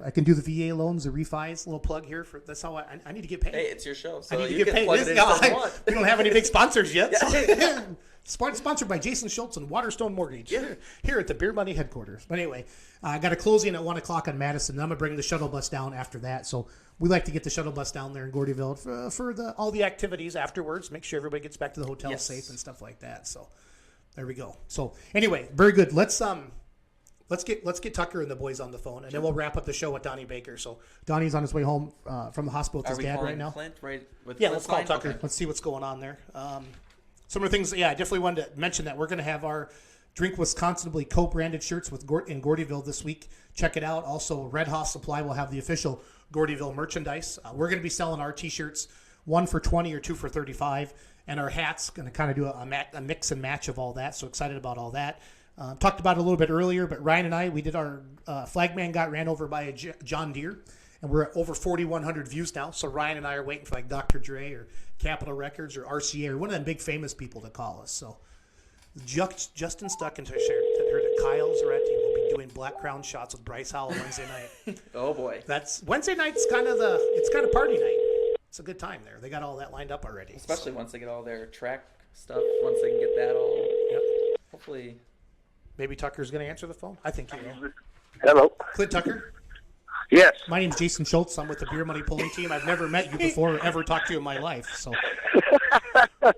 I can do the VA loans, the refis. Little plug here for that's how I need to get paid. Hey, it's your show, so I need to you get can paid. plug it in if you want. We don't have any big sponsors yet. So. Sponsored by Jason Schultz and Waterstone Mortgage here at the Beer Money headquarters. But anyway, I got a closing at 1 o'clock on Madison. And I'm gonna bring the shuttle bus down after that. So we like to get the shuttle bus down there in Gordyville for all the activities afterwards. Make sure everybody gets back to the hotel safe and stuff like that. So there we go. So anyway, very good. Let's get Tucker and the boys on the phone, and then we'll wrap up the show with Donnie Baker. So Donnie's on his way home from the hospital with his dad right now. Clint, Let's call Tucker. Okay. Let's see what's going on there. Some of the things, I definitely wanted to mention that we're going to have our Drink Wisconsinably co-branded shirts in Gordyville this week. Check it out. Also, Red Hoss Supply will have the official Gordyville merchandise. We're going to be selling our T-shirts, 1 for $20 or 2 for $35, and our hats. Going to kind of do a mix and match of all that. So excited about all that. Talked about it a little bit earlier, but Ryan and I, we did our Flagman got ran over by a John Deere, and we're at over 4,100 views now. So Ryan and I are waiting for like Dr. Dre or Capitol Records or RCA or one of them big famous people to call us. So Justin Stuck and heard that Kyle Zaretti will be doing Black Crown shots with Bryce Howell Wednesday night. Oh boy, that's Wednesday night's kind of party night. It's a good time there. They got all that lined up already, especially once they get all their track stuff. Once they can get that all, hopefully. Maybe Tucker's going to answer the phone. I think he will. Hello, Clint Tucker. Yes. My name's Jason Schultz. I'm with the Beer Money Pulling Team. I've never met you before or ever talked to you in my life. So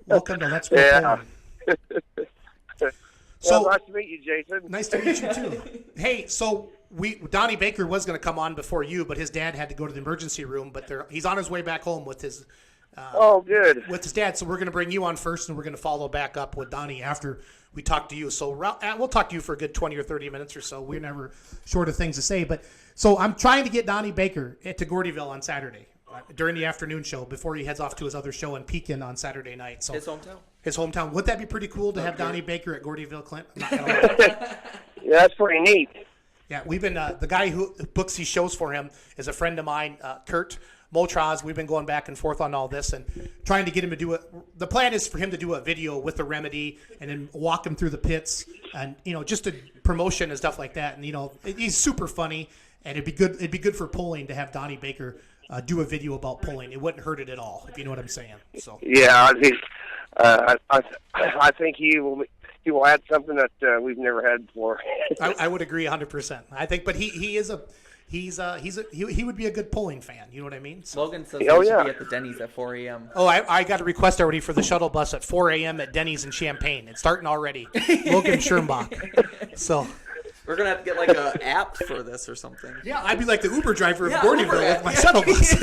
welcome to Let's Go Pulling. So nice to meet you, Jason. Nice to meet you too. Hey, so Donnie Baker was going to come on before you, but his dad had to go to the emergency room. But he's on his way back home with his. Good. With his dad. So we're going to bring you on first, and we're going to follow back up with Donnie after we talk to you. So we'll talk to you for a good 20 or 30 minutes or so. We're never short of things to say. But so I'm trying to get Donnie Baker to Gordyville on Saturday during the afternoon show before he heads off to his other show in Pekin on Saturday night. So his hometown. Would that be pretty cool to have Donnie Baker at Gordyville, Clint? I'm not gonna lie. Yeah, that's pretty neat. Yeah, we've been the guy who books these shows for him is a friend of mine, Kurt Motraz. We've been going back and forth on all this and trying to get him to do it. The plan is for him to do a video with the remedy and then walk him through the pits and just a promotion and stuff like that. And he's super funny and it'd be good. It'd be good for pulling to have Donnie Baker do a video about pulling. It wouldn't hurt it at all, if you know what I'm saying. So yeah, I think he will add something that we've never had before. I would agree 100%. I think, but he would be a good pulling fan. You know what I mean? So, Logan says he should be at the Denny's at 4 a.m. Oh, I got a request already for the shuttle bus at 4 a.m. at Denny's in Champaign. It's starting already. Logan Schirmbach. So we're gonna have to get like an app for this or something. Yeah, I'd be like the Uber driver of Gordyville with my shuttle bus.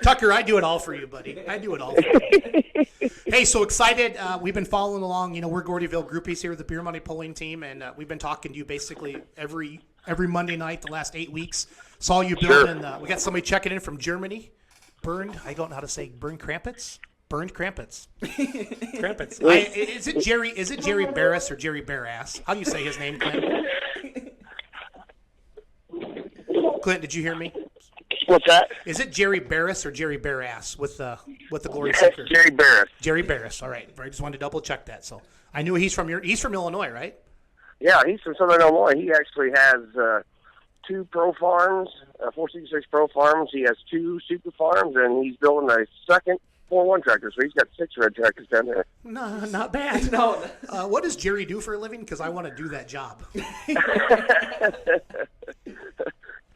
Tucker, I do it all for you, buddy. I do it all for you. Hey, so excited. We've been following along. We're Gordyville groupies here with the Beer Money Pulling Team, and we've been talking to you basically every Monday night the last 8 weeks. Saw you building. We got somebody checking in from Germany. I don't know how to say burned crampets. Burned crampets. Crampets. Is it Jerry Barris or Jerry Barass? How do you say his name, Clint? Clint, did you hear me? What's that? Is it Jerry Barris or Jerry Barass with the Glory Seeker? Jerry Barris. Jerry Barris. All right. I just wanted to double check that. So I knew he's from Illinois, right? Yeah, he's from Southern Illinois. He actually has 2 pro farms, 466 pro farms. He has 2 super farms, and he's building a second 4-1 tractor. So he's got 6 red tractors down there. No, not bad. No. What does Jerry do for a living? Because I want to do that job.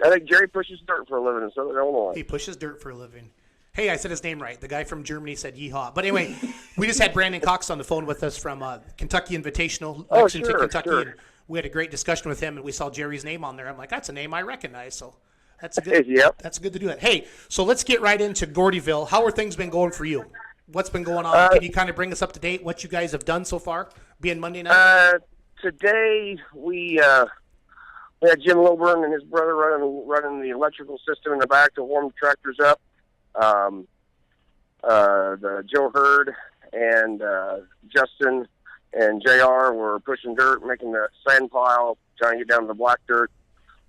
I think Jerry pushes dirt for a living in Southern Illinois. He pushes dirt for a living. Hey, I said his name right. The guy from Germany said yeehaw. But anyway, we just had Brandon Cox on the phone with us from Kentucky Invitational, Lexington, Kentucky. Sure. And we had a great discussion with him, and we saw Jerry's name on there. I'm like, that's a name I recognize. So that's good. Yep. That's good to do that. Hey, so let's get right into Gordyville. How are things been going for you? What's been going on? Can you kind of bring us up to date? What you guys have done so far, being Monday night? Today we had Jim Lilburn and his brother running the electrical system in the back to warm the tractors up. The Joe Hurd and Justin and JR were pushing dirt, making the sand pile, trying to get down to the black dirt.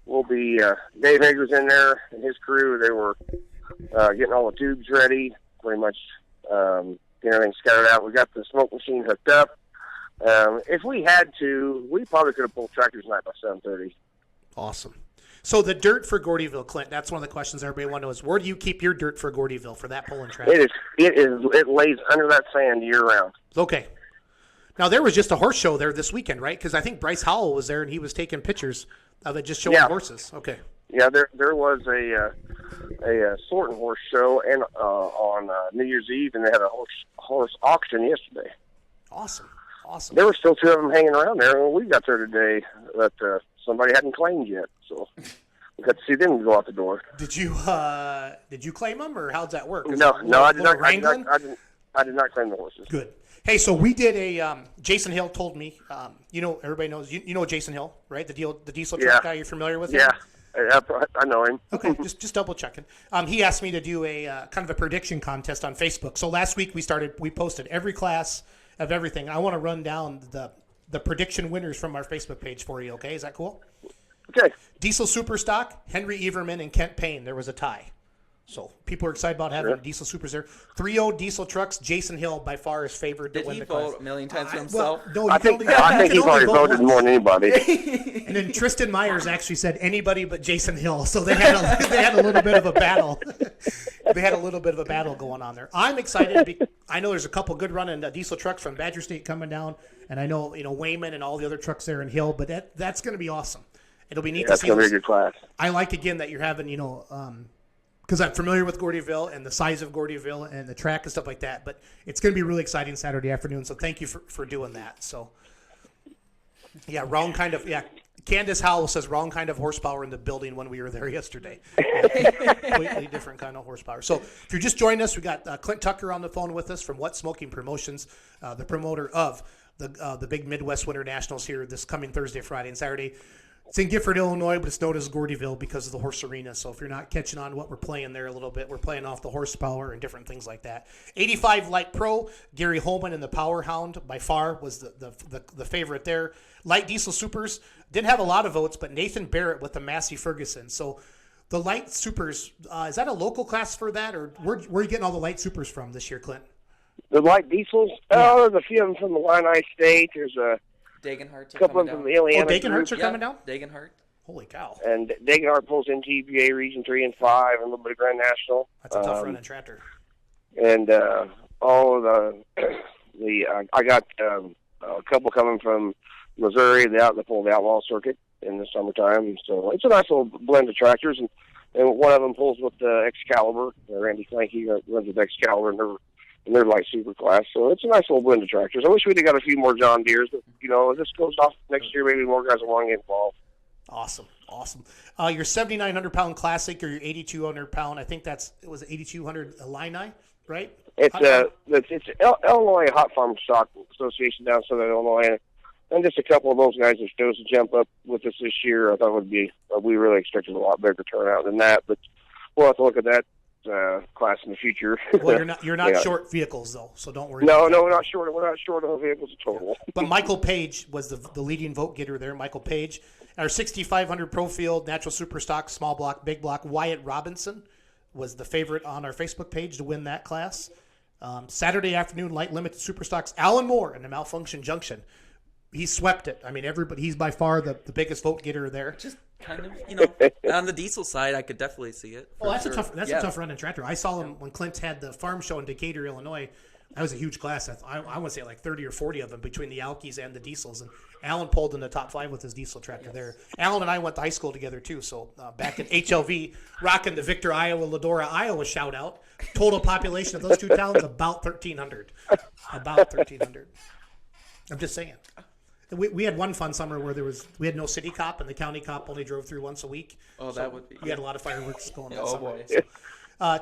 We'll be Dave Hager's in there and his crew. They were getting all the tubes ready, pretty much getting everything scattered out. We got the smoke machine hooked up. If we had to, we probably could have pulled tractors tonight by 7:30. Awesome. So the dirt for Gordyville, Clint, that's one of the questions everybody wants to know is where do you keep your dirt for Gordyville for that pulling track? It lays under that sand year round. Okay. Now there was just a horse show there this weekend, right? Because I think Bryce Howell was there and he was taking pictures of it just showing horses. Okay. Yeah, there was a sorting horse show and on New Year's Eve, and they had a horse auction yesterday. Awesome. There were still 2 of them hanging around there when we got there today that somebody hadn't claimed yet. So we got to see them go out the door. Did you claim them, or how'd that work? No, I did not. I did not claim the horses. Good. Hey, so we did a. Jason Hill told me. Everybody knows. You know Jason Hill, right? The diesel truck guy. You're familiar with him? Yeah. I know him. Okay, just double checking. He asked me to do a kind of a prediction contest on Facebook. So last week we posted every class of everything. I want to run down the prediction winners from our Facebook page for you. Okay, is that cool? Okay. Diesel Superstock, Henry Everman and Kent Payne. There was a tie. So people are excited about having diesel supers there. 3-0 diesel trucks. Jason Hill by far is favored to win the class. Did he vote a million times for himself? I think he's already voted more than anybody. And then Tristan Myers actually said anybody but Jason Hill. So they had a little bit of a battle. They had a little bit of a battle going on there. I'm excited. I know there's a couple good running diesel trucks from Badger State coming down, and I know Wayman and all the other trucks there in Hill. But that's going to be awesome. It'll be neat to see. That's going to be a good class. I like again that you're having because I'm familiar with Gordyville and the size of Gordyville and the track and stuff like that. But it's going to be really exciting Saturday afternoon. So thank you for doing that. So yeah, wrong kind of Candace Howell says wrong kind of horsepower in the building when we were there yesterday. Completely different kind of horsepower. So if you're just joining us, we got Klint Tucker on the phone with us from What Smoking Promotions, the promoter of the big Midwest Winter Nationals here this coming Thursday, Friday, and Saturday. It's in Gifford, Illinois, but it's known as Gordyville because of the horse arena. So if you're not catching on what we're playing there a little bit, we're playing off the horsepower and different things like that. 85 Light Pro, Gary Holman and the Power Hound by far was the favorite there. Light Diesel Supers didn't have a lot of votes, but Nathan Barrett with the Massey Ferguson. So the Light Supers, is that a local class for that, or where are you getting all the Light Supers from this year, Clint? The Light Diesels? Oh, there's a few of them from the Illini State. There's a Dagenhart's couple of them from the Illini. Dagenhart's are coming down? Dagenhart. Holy cow. And Dagenhart pulls in GBA Region 3 and 5 and a little bit of Grand National. That's a tough running tractor. And all of I got a couple coming from Missouri. They pull the Outlaw Circuit in the summertime. So it's a nice little blend of tractors. And one of them pulls with the Excalibur. Randy Flanky runs with Excalibur in their light super class. So it's a nice little blend of tractors. I wish we'd have got a few more John Deeres. But, if this goes off next year, maybe more guys will want to get involved. Awesome. Your 7,900-pound Classic or your 8,200-pound, I think it was 8,200 Illini, right? It's Illinois Hot Farm Stock Association down Southern Illinois. And just a couple of those guys that chose to jump up with us this year. I thought we really expected a lot bigger turnout than that. But we'll have to look at that class in the future. Well, you're not short vehicles though, so don't worry. No, we're not short. We're not short of vehicles at total. But Michael Page was the leading vote getter there. Michael Page, our 6,500 Pro Field Natural Super Stock Small Block Big Block. Wyatt Robinson was the favorite on our Facebook page to win that class. Saturday afternoon Light Limited Super Stocks. Alan Moore in the Malfunction Junction. He swept it. I mean, he's by far the biggest vote getter there. Just kind of, on the diesel side, I could definitely see it. Oh, that's a tough running tractor. I saw him when Clint had the farm show in Decatur, Illinois. That was a huge class. I want to say like 30 or 40 of them between the Alkies and the diesels. And Alan pulled in the top 5 with his diesel tractor there. Alan and I went to high school together too. So back in HLV, rocking the Victor, Iowa, Ladora, Iowa shout out. Total population of those two towns about 1,300. About 1,300. I'm just saying. We had one fun summer where we had no city cop and the county cop only drove through once a week. Oh, so that would be. We had a lot of fireworks going on. Oh boy.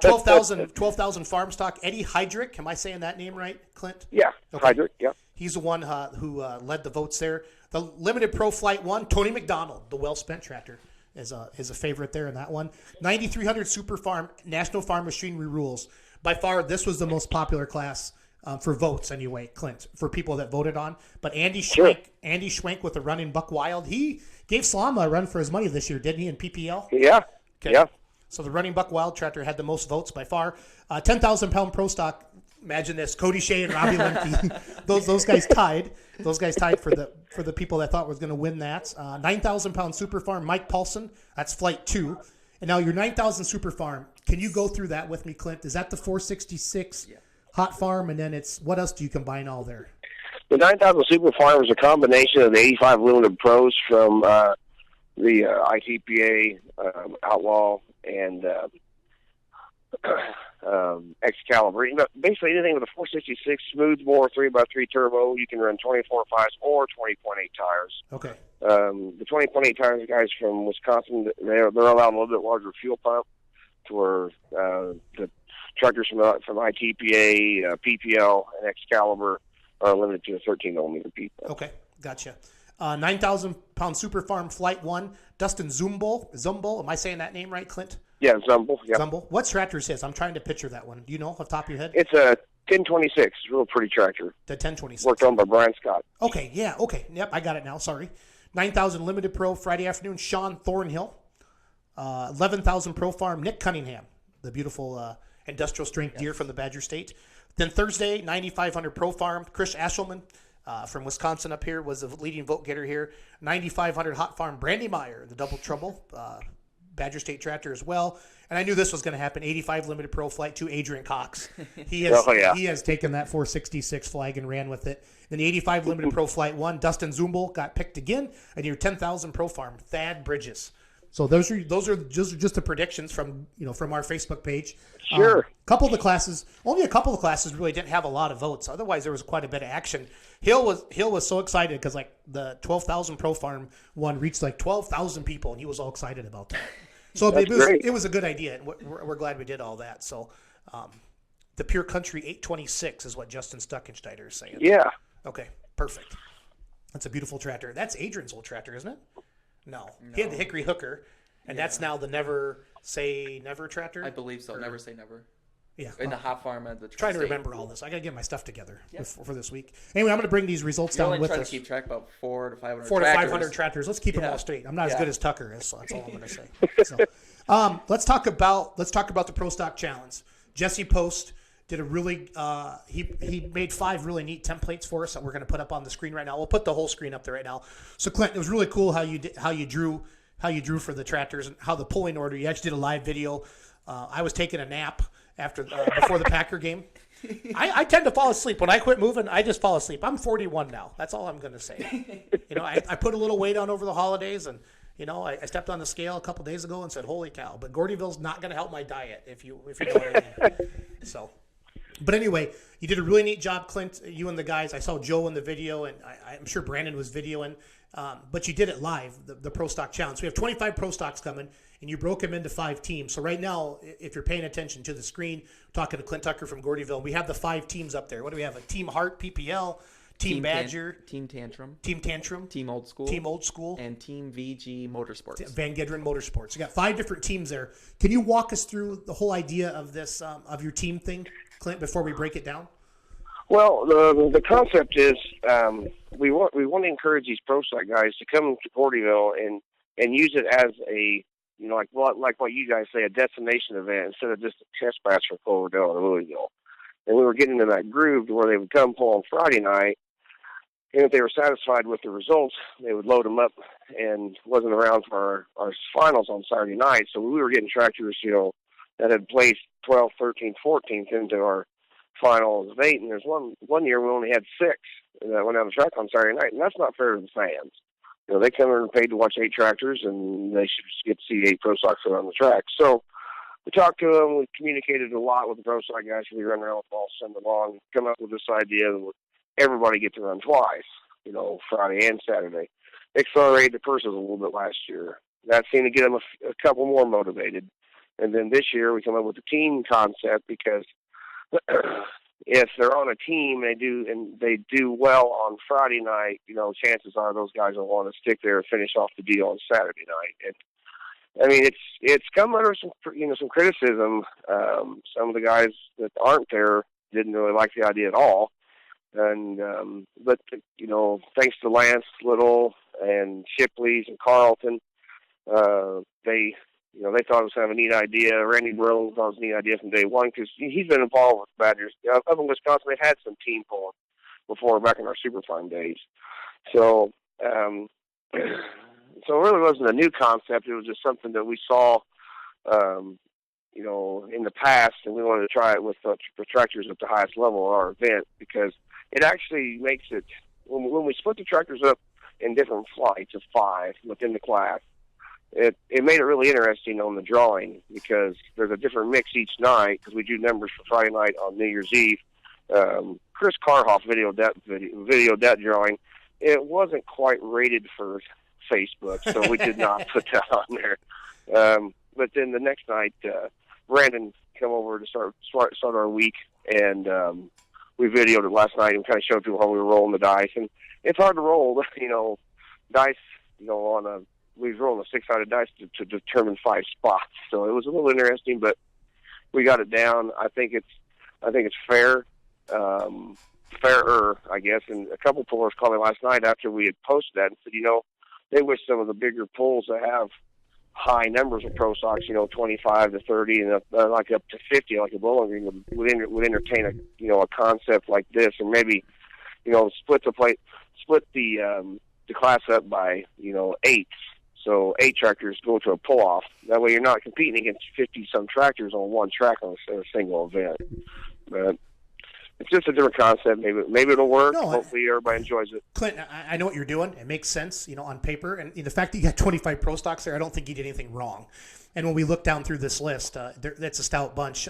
12,000 farm stock. Eddie Heydrich, am I saying that name right, Clint? Yeah, okay. Heydrich. Yeah. He's the one who led the votes there. The Limited Pro Flight 1, Tony McDonald, the well-spent tractor, is a favorite there in that one. 9,300 Super Farm National Farm Machinery Rules. By far, this was the most popular class. For votes anyway, Clint, for people that voted on. But Andy Schwenk with the running Buck Wild, he gave Salama a run for his money this year, didn't he, in PPL? Yeah. Okay. Yeah. So the running Buck Wild tractor had the most votes by far. 10,000-pound Pro Stock, Imagine this: Cody Shea and Robbie Lemke. those guys tied. Those guys tied for the people that thought was going to win that. 9,000 pound super farm. Mike Paulson. That's flight 2. And now your 9,000 super farm. Can you go through that with me, Clint? Is that the 466 hot farm? And then it's what else do you combine all there? The 9,000 super farm is a combination of the 85 limited pros from the ITPA, Outlaw, and Excalibur. You know, basically anything with a 466 smooth bore 3x3 turbo, you can run 24 5s or 20.8 tires. Okay. The 20.8 tires, guys from Wisconsin, they're allowed a little bit larger fuel pump to where the tractors from ITPA, PPL, and Excalibur are limited to a 13 millimeter peak. Okay, gotcha. 9,000 pound super farm flight 1. Dustin Zumbo. Am I saying that name right, Clint? Yeah, Zumble. Yeah. Zumble. What tractor is his? I'm trying to picture that one. Do you know off the top of your head? It's a 1026. It's a real pretty tractor. The 1026. Worked on by Brian Scott. Okay, yeah, okay. Yep, I got it now. Sorry. 9,000 limited pro Friday afternoon. Sean Thornhill. 11,000 pro farm Nick Cunningham, the beautiful industrial strength deer from the Badger State. Then Thursday, 9,500 pro farm Chris Ashelman from Wisconsin up here was the leading vote getter here. 9,500 hot farm Brandy Meyer, the double trouble Badger State tractor as well. And I knew this was going to happen. 85 limited pro flight 2 Adrian Cox. He has taken that 466 flag and ran with it. Then the 85 limited pro flight 1 Dustin Zumbel got picked again. And your 10,000 pro farm Thad Bridges. So those are just the predictions from our Facebook page. Sure. Only a couple of classes really didn't have a lot of votes. Otherwise, there was quite a bit of action. Hill was so excited because like the 12,000 pro farm one reached like 12,000 people, and he was all excited about that. So it was a good idea, and we're glad we did all that. So the Pure Country 826 is what Justin Stuckensteiner is saying. Yeah. Okay, perfect. That's a beautiful tractor. That's Adrian's old tractor, isn't it? No. He had the Hickory Hooker, and that's now the Never Say Never tractor. I believe so. Never say never. Yeah. In the hot farm at the trying to remember all this. I got to get my stuff together for this week. Anyway, I'm going to bring these results down with us. To keep track about 400 to 500 400 to 500 tractors. Let's keep them all straight. I'm not as good as Tucker is, so that's all I'm going to say. So, let's talk about the Pro Stock Challenge. Jesse Post did a really he made 5 really neat templates for us that we're going to put up on the screen right now. We'll put the whole screen up there right now. So Clint, it was really cool how you drew for the tractors and how the pulling order. You actually did a live video. I was taking a nap before the Packer game. I tend to fall asleep when I quit moving. I just fall asleep. I'm 41 now. That's all I'm going to say. I put a little weight on over the holidays, and I stepped on the scale a couple days ago and said, "Holy cow!" But Gordyville's not going to help my diet if you know what I mean. So. But anyway, you did a really neat job, Clint, you and the guys. I saw Joe in the video, and I'm sure Brandon was videoing. But you did it live, the Pro Stock Challenge. So we have 25 Pro Stocks coming, and you broke them into 5 teams. So right now, if you're paying attention to the screen, talking to Klint Tucker from Gordyville, we have the 5 teams up there. What do we have? A Team Heart, PPL, Team Badger, Team Tantrum, Team Old School, and Team VG Motorsports. Van Gedren Motorsports. You got 5 different teams there. Can you walk us through the whole idea of this, of your team thing, Clint, before we break it down? Well, the concept is we want to encourage these pro stock guys to come to Gordyville and use it as a like what you guys say, a destination event instead of just a test match for Cloverdale or Louisville. And we were getting in that groove where they would come pull on Friday night, and if they were satisfied with the results, they would load them up and wasn't around for our finals on Saturday night. So we were getting tractors, that had placed 12th, 13th, 14th into our finals of 8, and there's one year we only had 6 that went on the track on Saturday night, and that's not fair to the fans. They come in and paid to watch 8 tractors, and they should just get to see 8 pro stocks on the track. So we talked to them, we communicated a lot with the pro stock guys. We run around with all summer long, come up with this idea that everybody get to run twice, Friday and Saturday. Accelerated the purses a little bit last year. That seemed to get them a couple more motivated. And then this year we come up with the team concept because if they're on a team and they do well on Friday night, chances are those guys will want to stick there and finish off the deal on Saturday night. And I mean, it's come under some criticism. Some of the guys that aren't there didn't really like the idea at all. And but thanks to Lance Little and Shipley's and Carlton, they they thought it was kind of a neat idea. Randy Burrow thought it was a neat idea from day one because he's been involved with Badgers. Up in Wisconsin, they had some team pulling before back in our Superfine days. So, so it really wasn't a new concept. It was just something that we saw, in the past, and we wanted to try it with the tractors at the highest level of our event because it actually makes it, when we split the tractors up in different flights of 5 within the class, it made it really interesting on the drawing because there's a different mix each night because we do numbers for Friday night on New Year's Eve. Chris Carhoff videoed that drawing. It wasn't quite rated for Facebook, so we did not put that on there. But then the next night, Brandon came over to start our week, and we videoed it last night and kind of showed people how we were rolling the dice. And it's hard to roll, dice, we was rolling a 6-sided dice to determine 5 spots. So it was a little interesting, but we got it down. I think it's fair, fairer, I guess. And a couple pullers called me last night after we had posted that and said, they wish some of the bigger pulls that have high numbers of pro stocks, 25 to 30 and like up to 50, like a Bowling Green would entertain a concept like this, and maybe split the class up by 8. So 8 tractors go to a pull-off. That way you're not competing against 50-some tractors on one track on a single event. But it's just a different concept. Maybe it'll work. No, hopefully everybody enjoys it. Clint, I know what you're doing. It makes sense, on paper. And the fact that you got 25 pro stocks there, I don't think you did anything wrong. And when we look down through this list, that's a stout bunch.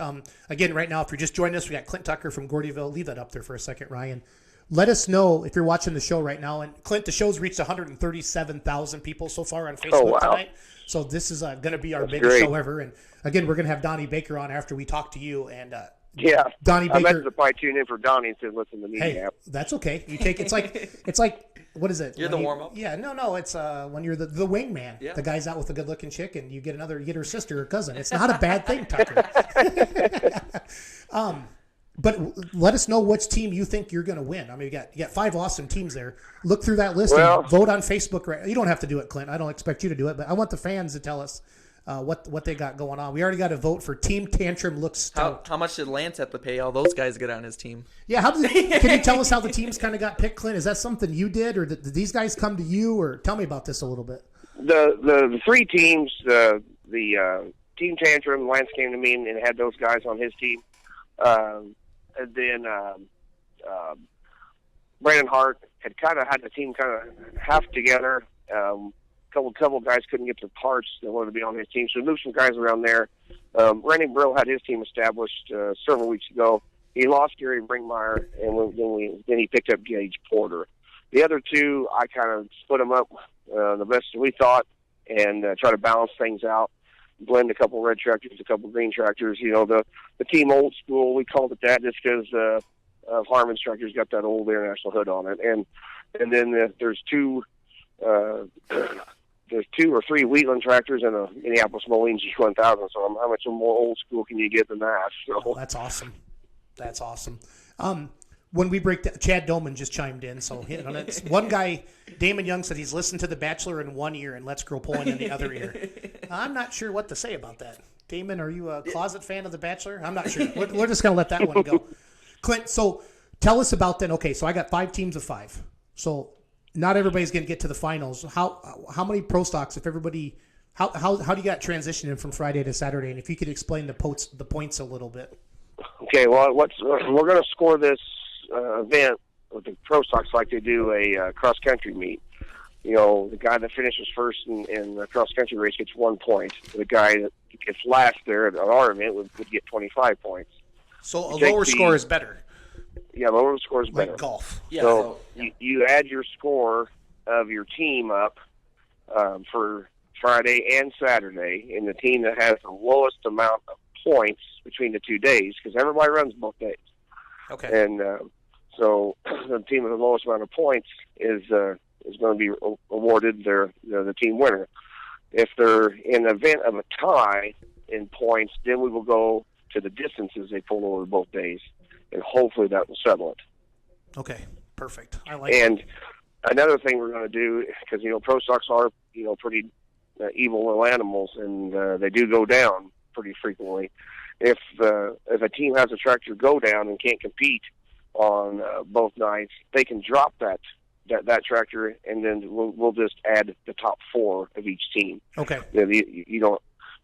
Again, right now, if you're just joining us, we got Klint Tucker from Gordyville. Leave that up there for a second, Ryan. Let us know if you're watching the show right now. And Clint, the show's reached 137,000 people so far on Facebook tonight. So this is going to be our biggest show ever. And again, we're going to have Donnie Baker on after we talk to you. And Donnie Baker. I meant to probably tune in for Donnie instead of listen to me. Hey, that's okay. You take it's like what is it? You're the warm up. Yeah, no. It's when you're the wingman. Yeah. The guy's out with a good looking chick, and you get her sister or cousin. It's not a bad thing, Tucker. But let us know which team you think you're going to win. I mean, you got 5 awesome teams there. Look through that list and vote on Facebook. Right, you don't have to do it, Clint. I don't expect you to do it, but I want the fans to tell us what they got going on. We already got a vote for Team Tantrum looks stout. How much did Lance have to pay all those guys to get on his team? Yeah, can you tell us how the teams kind of got picked, Clint? Is that something you did, or did these guys come to you, or tell me about this a little bit? The 3 teams, the Team Tantrum, Lance came to me and had those guys on his team. And then Brandon Hart had the team kind of half together. Couple guys couldn't get the parts that wanted to be on his team, so we moved some guys around there. Randy Brill had his team established several weeks ago. He lost Gary Brinkmeyer, and then he picked up Gage Porter. The other 2, I kind of split them up the best we thought and try to balance things out. Blend a couple red tractors, a couple green tractors. The team old school, we called it that just because Harmon's tractor's got that old International hood on it, and then there's 2 or 3 Wheatland tractors and a Minneapolis Moline G1000. So how much more old school can you get than that? So that's awesome. That's awesome. When we break down, Chad Doman just chimed in. So it's one guy, Damon Young, said he's listened to The Bachelor in one ear and Let's Grow Pulling in the other ear. I'm not sure what to say about that. Damon, are you a closet fan of The Bachelor? I'm not sure. We're just going to let that one go. Clint, so tell us about then. Okay, so I got 5 teams of 5. So not everybody's going to get to the finals. How many pro stocks? If everybody, how do you got transitioning from Friday to Saturday? And if you could explain the points a little bit. Okay, well, we're going to score this event with the pro stocks like they do a cross country meet. The guy that finishes first in the cross country race gets 1 point. The guy that gets last there at our event would get 25 points. So a lower score is better. Yeah, lower score is better. Like golf. Yeah. So you add your score of your team up for Friday and Saturday, and the team that has the lowest amount of points between the 2 days, because everybody runs both days. Okay. And so the team with the lowest amount of points is going to be awarded the team winner. If they're in an event of a tie in points, then we will go to the distances they pulled over both days, and hopefully that will settle it. Okay, perfect. I like and another thing we're going to do, because pro stocks are pretty evil little animals, and they do go down pretty frequently. If a team has a tractor go down and can't compete on both nights, they can drop that tractor, and then we'll just add the top 4 of each team. Okay. You don't.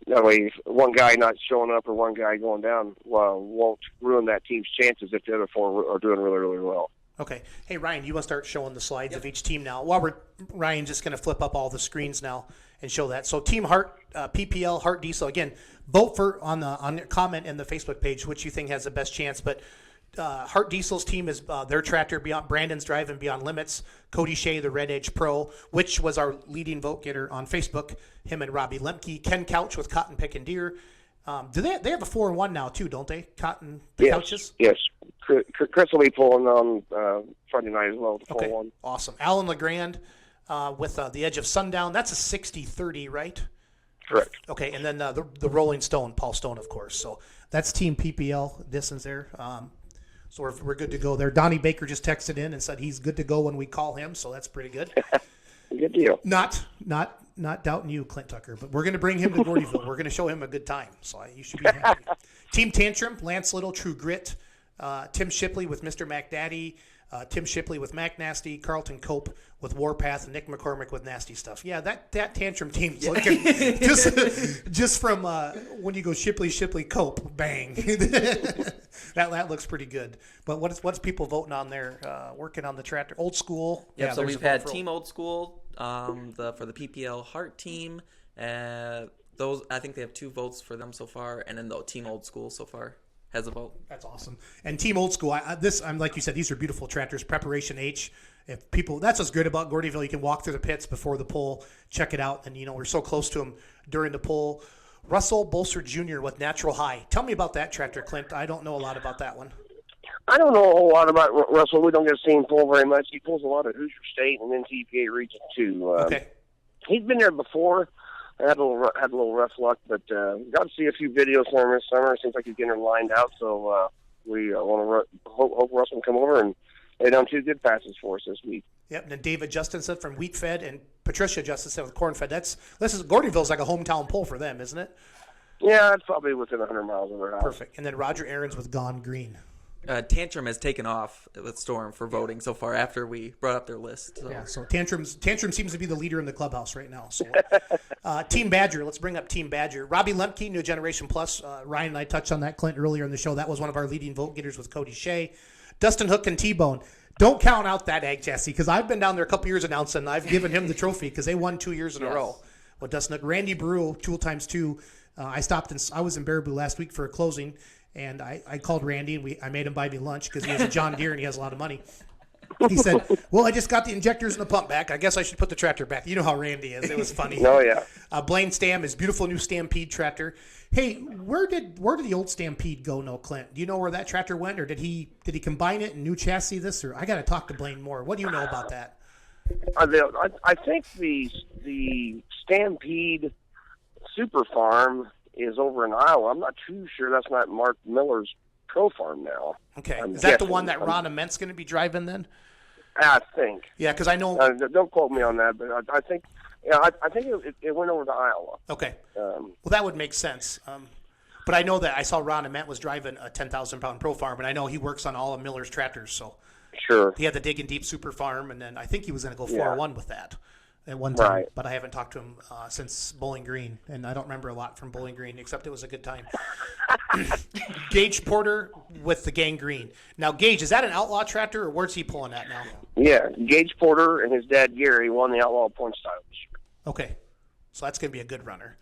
That way, if one guy not showing up or one guy going down, won't ruin that team's chances if the other 4 are doing really, really well. Okay. Hey, Ryan, you want to start showing the slides of each team now? While Ryan's just going to flip up all the screens now and show that. So Team Hart, PPL, Hart Diesel. Again, vote on the comment in the Facebook page which you think has the best chance. But Hart Diesel's team is their tractor, Beyond Brandon's driving Beyond Limits. Cody Shea, the Red Edge Pro, which was our leading vote getter on Facebook. Him and Robbie Lemke. Ken Couch with Cotton Pick and Deer. Do they have a 4-1 now too, don't they? Cotton Couches? Yes. Chris will be pulling on Friday night as well. The 4-1. Awesome. Alan LeGrand with the Edge of Sundown. That's a 60-30, right? Correct. Okay, and then the Rolling Stone, Paul Stone, of course. So that's Team PPL distance there. So we're good to go there. Donnie Baker just texted in and said he's good to go when we call him, so that's pretty good. Good deal. Not doubting you, Klint Tucker, but we're going to bring him to Gordyville. We're going to show him a good time, so you should be happy. Team Tantrum, Lance Little, True Grit, Tim Shipley with Mr. MacDaddy, Tim Shipley with Mac Nasty, Carlton Cope with Warpath, and Nick McCormick with Nasty Stuff. Yeah, that Tantrum team's looking just from when you go Shipley, Cope, bang. that looks pretty good. But what's people voting on there? Working on the tractor, old school. Yep, Yeah, so we've had Team Old School for the PPL Hart team. Those, I think they have 2 votes for them so far, and then the Team Old School so far has a vote. That's awesome. And Team Old School, I'm like you said, these are beautiful tractors. Preparation H. If people, that's what's good about Gordyville. You can walk through the pits before the pull, check it out, and we're so close to them during the pull. Russell Bolster Jr. with Natural High. Tell me about that tractor, Clint. I don't know a lot about that one. I don't know a whole lot about Russell. We don't get to see him pull very much. He pulls a lot of Hoosier State and then TPA region too. Okay. He's been there before. I had a little rough luck, but got to see a few videos from him this summer. Seems like he's getting lined out, so we want to hope Russell can come over and lay down 2 good passes for us this week. Yep, and then David Justinson from Wheat Fed and Patricia Justinson with Corn Fed. Gordyville's like a hometown pull for them, isn't it? Yeah, it's probably within 100 miles of their house. Perfect. And then Roger Aarons with Gone Green. Tantrum has taken off with Storm for voting so far after we brought up their list. So. Yeah, so Tantrum seems to be the leader in the clubhouse right now. So, Team Badger, let's bring up Team Badger. Robbie Lemke, New Generation Plus. Ryan and I touched on that, Clint, earlier in the show. That was one of our leading vote getters with Cody Shea. Dustin Hook and T-Bone. Don't count out that egg, Jesse, because I've been down there a couple years announcing, and I've given him the trophy because they won 2 years in a row. Well, Dustin Hook, Randy Brew, Tool Times 2. I was in Baraboo last week for a closing. And I called Randy, and I made him buy me lunch because he has a John Deere and he has a lot of money. He said, well, I just got the injectors and the pump back. I guess I should put the tractor back. You know how Randy is. It was funny. Oh, yeah. Blaine Stam, his beautiful new Stampede tractor. Hey, where did the old Stampede go, Clint? Do you know where that tractor went, or did he combine it and new chassis this? Or I got to talk to Blaine more. What do you know about that? I think the Stampede Super Farm is over in Iowa. I'm not too sure that's not Mark Miller's Pro Farm now. Okay. Is that the one that Ron Ament's going to be driving then? I think. Yeah, because I know. Don't quote me on that, but I think. Yeah, I think it went over to Iowa. Okay. Well, that would make sense. But I know that I saw Ron Ament was driving a 10,000-pound Pro Farm, and I know he works on all of Miller's tractors. So sure. He had the Digging Deep Super Farm, and then I think he was going to go 4-1 with that at one time. Right. But I haven't talked to him since Bowling Green, and I don't remember a lot from Bowling Green, except it was a good time. Gage Porter with the Gang Green. Now, Gage, is that an outlaw tractor, or where's he pulling at now? Yeah, Gage Porter and his dad Gary won the outlaw point style this year. Okay, so that's going to be a good runner.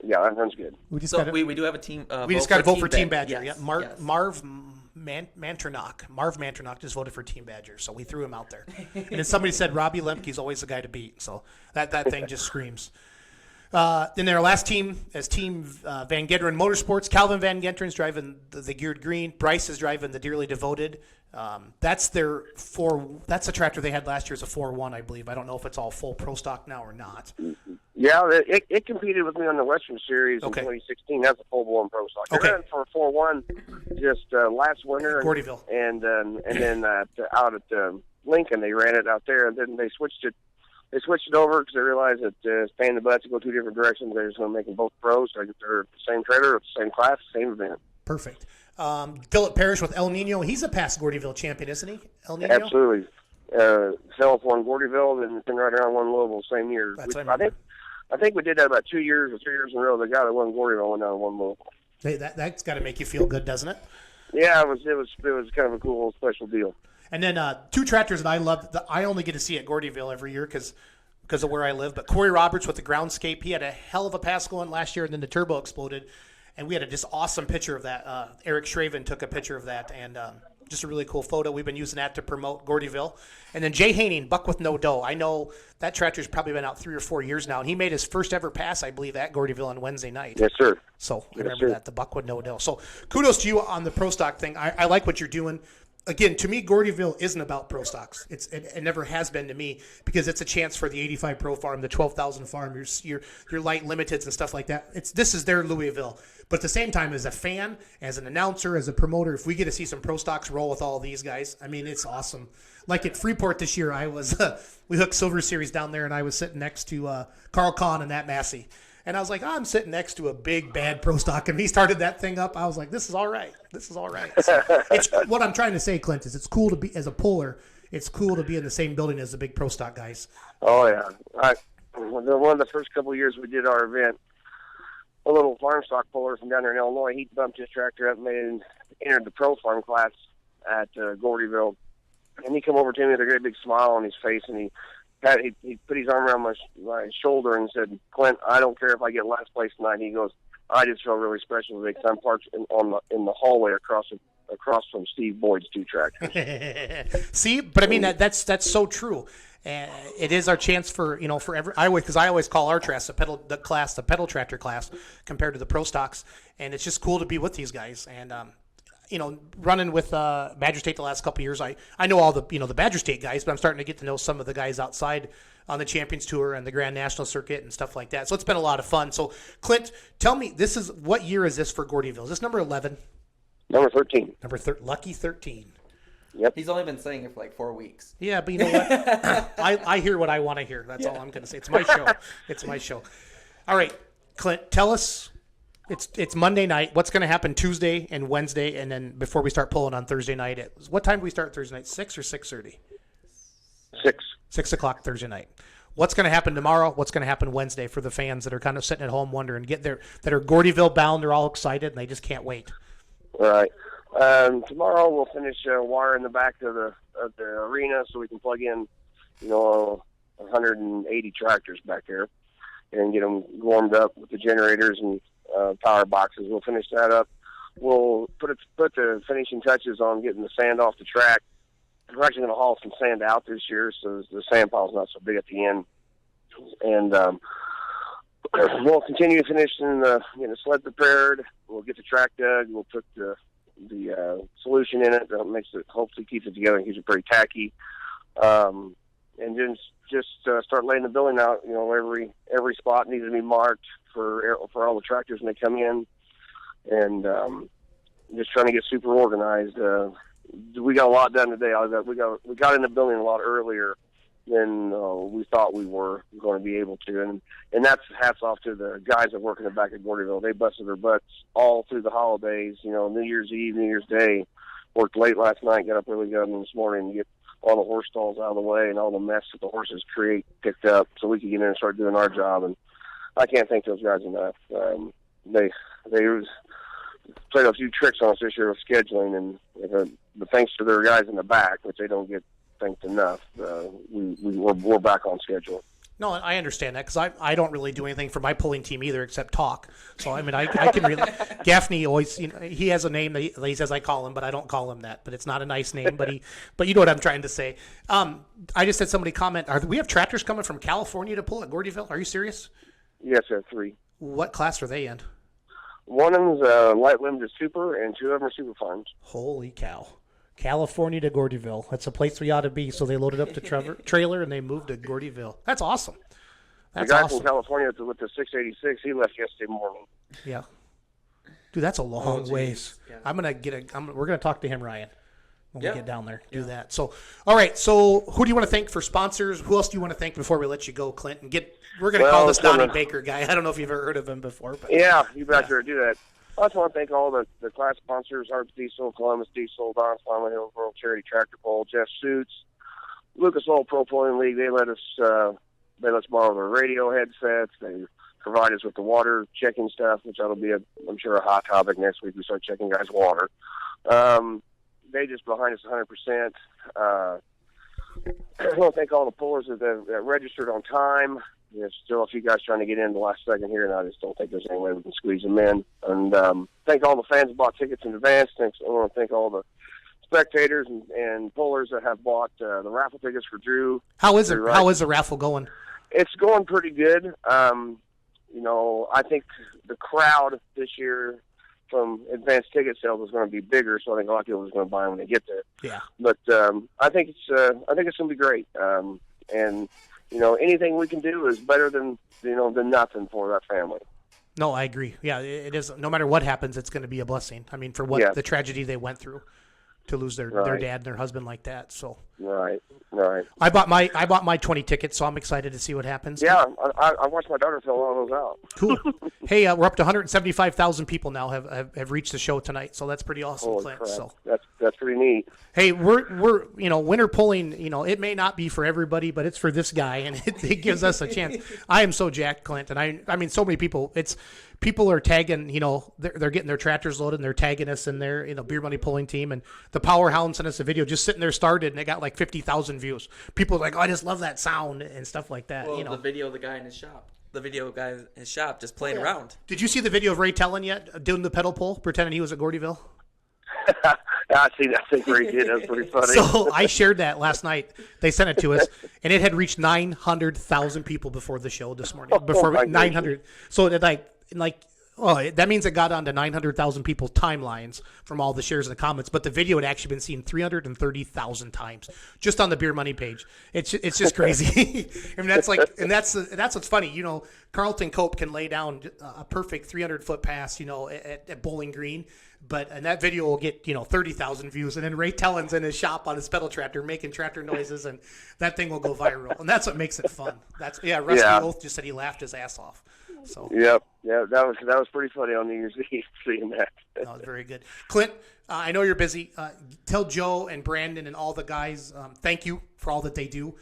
Yeah, that sounds good. We do have a team. We just got to vote for Team Badger. Yes, Yeah, yes. Marv Manternock just voted for Team Badger, so we threw him out there. And then somebody said Robbie Lemke's always the guy to beat, so that thing just screams. Then their last team is Team Van Gederen Motorsports. Calvin Van Gedren's driving the Geared Green. Bryce is driving the Dearly Devoted. That's a tractor they had last year as a 4-1, I believe. I don't know if it's all full pro stock now or not. Yeah, it competed with me on the Western Series in 2016. That's a full-blown pro stock. Okay. They ran for a 4-1 just last winter. Gordyville. And then out at Lincoln, they ran it out there, and then they switched it they switched it over because they realized that it's paying the butts to go two different directions. They're just going to make them both pros. So they're the same trailer, the same class, same event. Perfect. Philip Parrish with El Nino. He's a past Gordyville champion, isn't he? El Nino? Absolutely. Philip won Gordyville, and then right around won Louisville the same year. I think we did that about 2 years or 3 years in a row. The guy that won Gordyville went down and won Louisville. Hey, that's got to make you feel good, doesn't it? Yeah, it was kind of a cool special deal. And then two tractors that I love. I only get to see at Gordyville every year because of where I live. But Corey Roberts with the Groundscape, he had a hell of a pass going last year, and then the turbo exploded. And we had a just awesome picture of that. Eric Schraven took a picture of that, and just a really cool photo. We've been using that to promote Gordyville. And then Jay Haining, Buck with No Dough. I know that tractor's probably been out 3 or 4 years now, and he made his first ever pass, I believe, at Gordyville on Wednesday night. Yes, sir. So I remember that, the Buck with No Dough. So kudos to you on the pro stock thing. I like what you're doing. Again, to me, Gordyville isn't about pro stocks. It never has been to me because it's a chance for the 85 Pro Farm, the 12,000 Farm, your light limiteds and stuff like that. This is their Louisville. But at the same time, as a fan, as an announcer, as a promoter, if we get to see some pro stocks roll with all these guys, I mean, it's awesome. Like at Freeport this year, we hooked Silver Series down there, and I was sitting next to Carl Kahn and Matt Massey. And I was like, I'm sitting next to a big, bad pro stock. And he started that thing up. I was like, this is all right. This is all right. So it's what I'm trying to say, Clint, is it's cool to be, as a puller, it's cool to be in the same building as the big pro stock guys. Oh, yeah. One of the first couple of years we did our event, a little farm stock puller from down there in Illinois, he bumped his tractor up and entered the pro farm class at Gordyville. And he come over to me with a great big smile on his face, and he put his arm around my shoulder and said, Clint, I don't care if I get last place tonight. He goes, I just feel really special today because I'm parked in the hallway across from Steve Boyd's two tractors. See, but I mean that's so true. It is our chance for because I always call our class the pedal tractor class compared to the pro stocks, and it's just cool to be with these guys. And running with Badger State the last couple of years, I know all the the Badger State guys, but I'm starting to get to know some of the guys outside on the Champions Tour and the Grand National Circuit and stuff like that. So it's been a lot of fun. So Clint, tell me, what year is this for Gordyville? Is this number 11? Number 13. Lucky 13. Yep. He's only been saying it for like 4 weeks. Yeah, but you know what? I hear what I want to hear. That's all I'm going to say. It's my show. It's my show. All right, Clint, tell us. It's Monday night. What's going to happen Tuesday and Wednesday, and then before we start pulling on Thursday night? What time do we start Thursday night? 6 or 6:30? 6. 6 o'clock Thursday night. What's going to happen tomorrow? What's going to happen Wednesday for the fans that are kind of sitting at home wondering, that are Gordyville bound? They're all excited and they just can't wait. All right. Tomorrow we'll finish wiring the back of the arena so we can plug in, 180 tractors back there and get them warmed up with the generators and power boxes. We'll finish that up. We'll put the finishing touches on getting the sand off the track. We're actually going to haul some sand out this year, so the sand pile's not so big at the end. And we'll continue finishing getting the sled prepared. We'll get the track dug. We'll put the solution in it that makes it, hopefully keeps it together and keeps it pretty tacky. And then just start laying the building out. Every spot needs to be marked for all the tractors when they come in, and just trying to get super organized. We got a lot done today. We got in the building a lot earlier than we thought we were going to be able to, and that's hats off to the guys that work in the back at Gordyville. They busted their butts all through the holidays. New Year's Eve, New Year's Day. Worked late last night, got up early this morning to get all the horse stalls out of the way and all the mess that the horses create picked up, so we could get in and start doing our job. And I can't thank those guys enough. They played a few tricks on us this year with scheduling, and but thanks to their guys in the back, which they don't get thanked enough, we're back on schedule. No, I understand that because I don't really do anything for my pulling team either except talk. So, I mean, I can really – Gaffney always he has a name that he says I call him, but I don't call him that. But it's not a nice name, but you know what I'm trying to say. I just had somebody comment, we have tractors coming from California to pull at Gordyville? Are you serious? Yes, I have 3. What class are they in? One of them's light limited super, and 2 of them are super farms. Holy cow. California to Gordyville. That's a place we ought to be. So they loaded up the trailer and they moved to Gordyville. That's awesome. That's the guy awesome. from California with the 686, he left yesterday morning. Yeah. Dude, that's a long ways. Yeah. We're gonna talk to him, Ryan. when we get down there. Do that. So, all right. So, who do you want to thank for sponsors? Who else do you want to thank before we let you go, Clint? And we're going to call this Donnie Baker guy. I don't know if you've ever heard of him before. But yeah, you better do that. I also want to thank all the class sponsors: Arts Diesel, Columbus Diesel, Don's Farmer Hills World Charity Tractor Pull, Jeff Suits, Lucas Oil Pro Pulling League. They let us borrow their radio headsets. They provide us with the water checking stuff, which that'll be I'm sure a hot topic next week. We start checking guys' water. They just behind us 100%. I want to thank all the pullers that registered on time. There's still a few guys trying to get in the last second here, and I just don't think there's any way we can squeeze them in. And thank all the fans that bought tickets in advance. I want to thank all the spectators and pullers that have bought the raffle tickets for Drew. How is it? How is the raffle going? It's going pretty good. I think the crowd this year from advanced ticket sales is going to be bigger, so I think a lot of people are going to buy them when they get there. Yeah. But I think it's going to be great. And anything we can do is better than nothing for that family. No, I agree. Yeah, it is. No matter what happens, it's going to be a blessing. I mean, for what the tragedy they went through to lose their dad and their husband like that. So right. I bought my 20 tickets, so I'm excited to see what happens. Yeah, I watched my daughter fill all those out. Cool. Hey, we're up to 175,000 people now have reached the show tonight, so that's pretty awesome, Holy Clint. crap. So that's pretty neat. Hey, we're winter pulling. It may not be for everybody, but it's for this guy, and it gives us a chance. I am so jacked, Clint, and I mean so many people. People are tagging, they're getting their tractors loaded and they're tagging us in their, beer money pulling team. And the Power Hound sent us a video just sitting there started and it got like 50,000 views. People are like, oh, I just love that sound and stuff like that. Well, the video of the guy in his shop. The video guy in his shop just playing around. Did you see the video of Ray Tellin yet doing the pedal pull, pretending he was at Gordyville? I think Ray did. That was pretty funny. So I shared that last night. They sent it to us, and it had reached 900,000 people before the show this morning. Before 900. So it that means it got onto 900,000 people's timelines from all the shares and the comments. But the video had actually been seen 330,000 times just on the Beer Money page. It's just crazy. I mean, that's what's funny. Carlton Cope can lay down a perfect 300-foot pass, at Bowling Green. And that video will get 30,000 views, and then Ray Tellin's in his shop on his pedal tractor making tractor noises, and that thing will go viral, and that's what makes it fun. Rusty Oath just said he laughed his ass off. So yep, that was pretty funny on New Year's Eve seeing that. That was very good, Clint. I know you're busy. Tell Joe and Brandon and all the guys thank you for all that they do.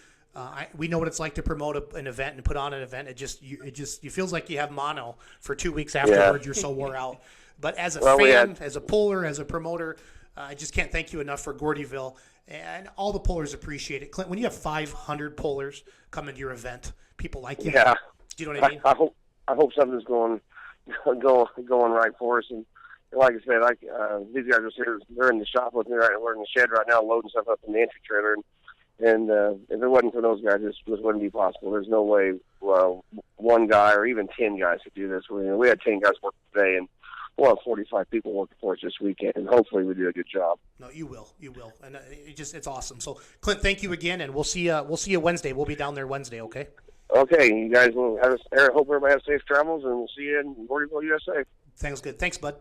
We know what it's like to promote an event and put on an event. It feels like you have mono for 2 weeks afterwards. You're so wore out. But as a fan, as a puller, as a promoter, I just can't thank you enough for Gordyville. And all the pullers appreciate it. Clint, when you have 500 pullers come into your event, people like you. Yeah. Do you know what I mean? I hope something's going right for us. And like I said, these guys are here. They're in the shop with me right now. We're in the shed right now loading stuff up in the entry trailer. And if it wasn't for those guys, this wouldn't be possible. There's no way one guy or even 10 guys could do this. We had 10 guys work today, and we'll have 45 people working for us this weekend, and hopefully we do a good job. No, you will, and it's awesome. So, Clint, thank you again, and we'll see you Wednesday. We'll be down there Wednesday, okay? Okay, you guys will have. I hope everybody has safe travels, and we'll see you in Gordyville, USA. Sounds good. Thanks, bud.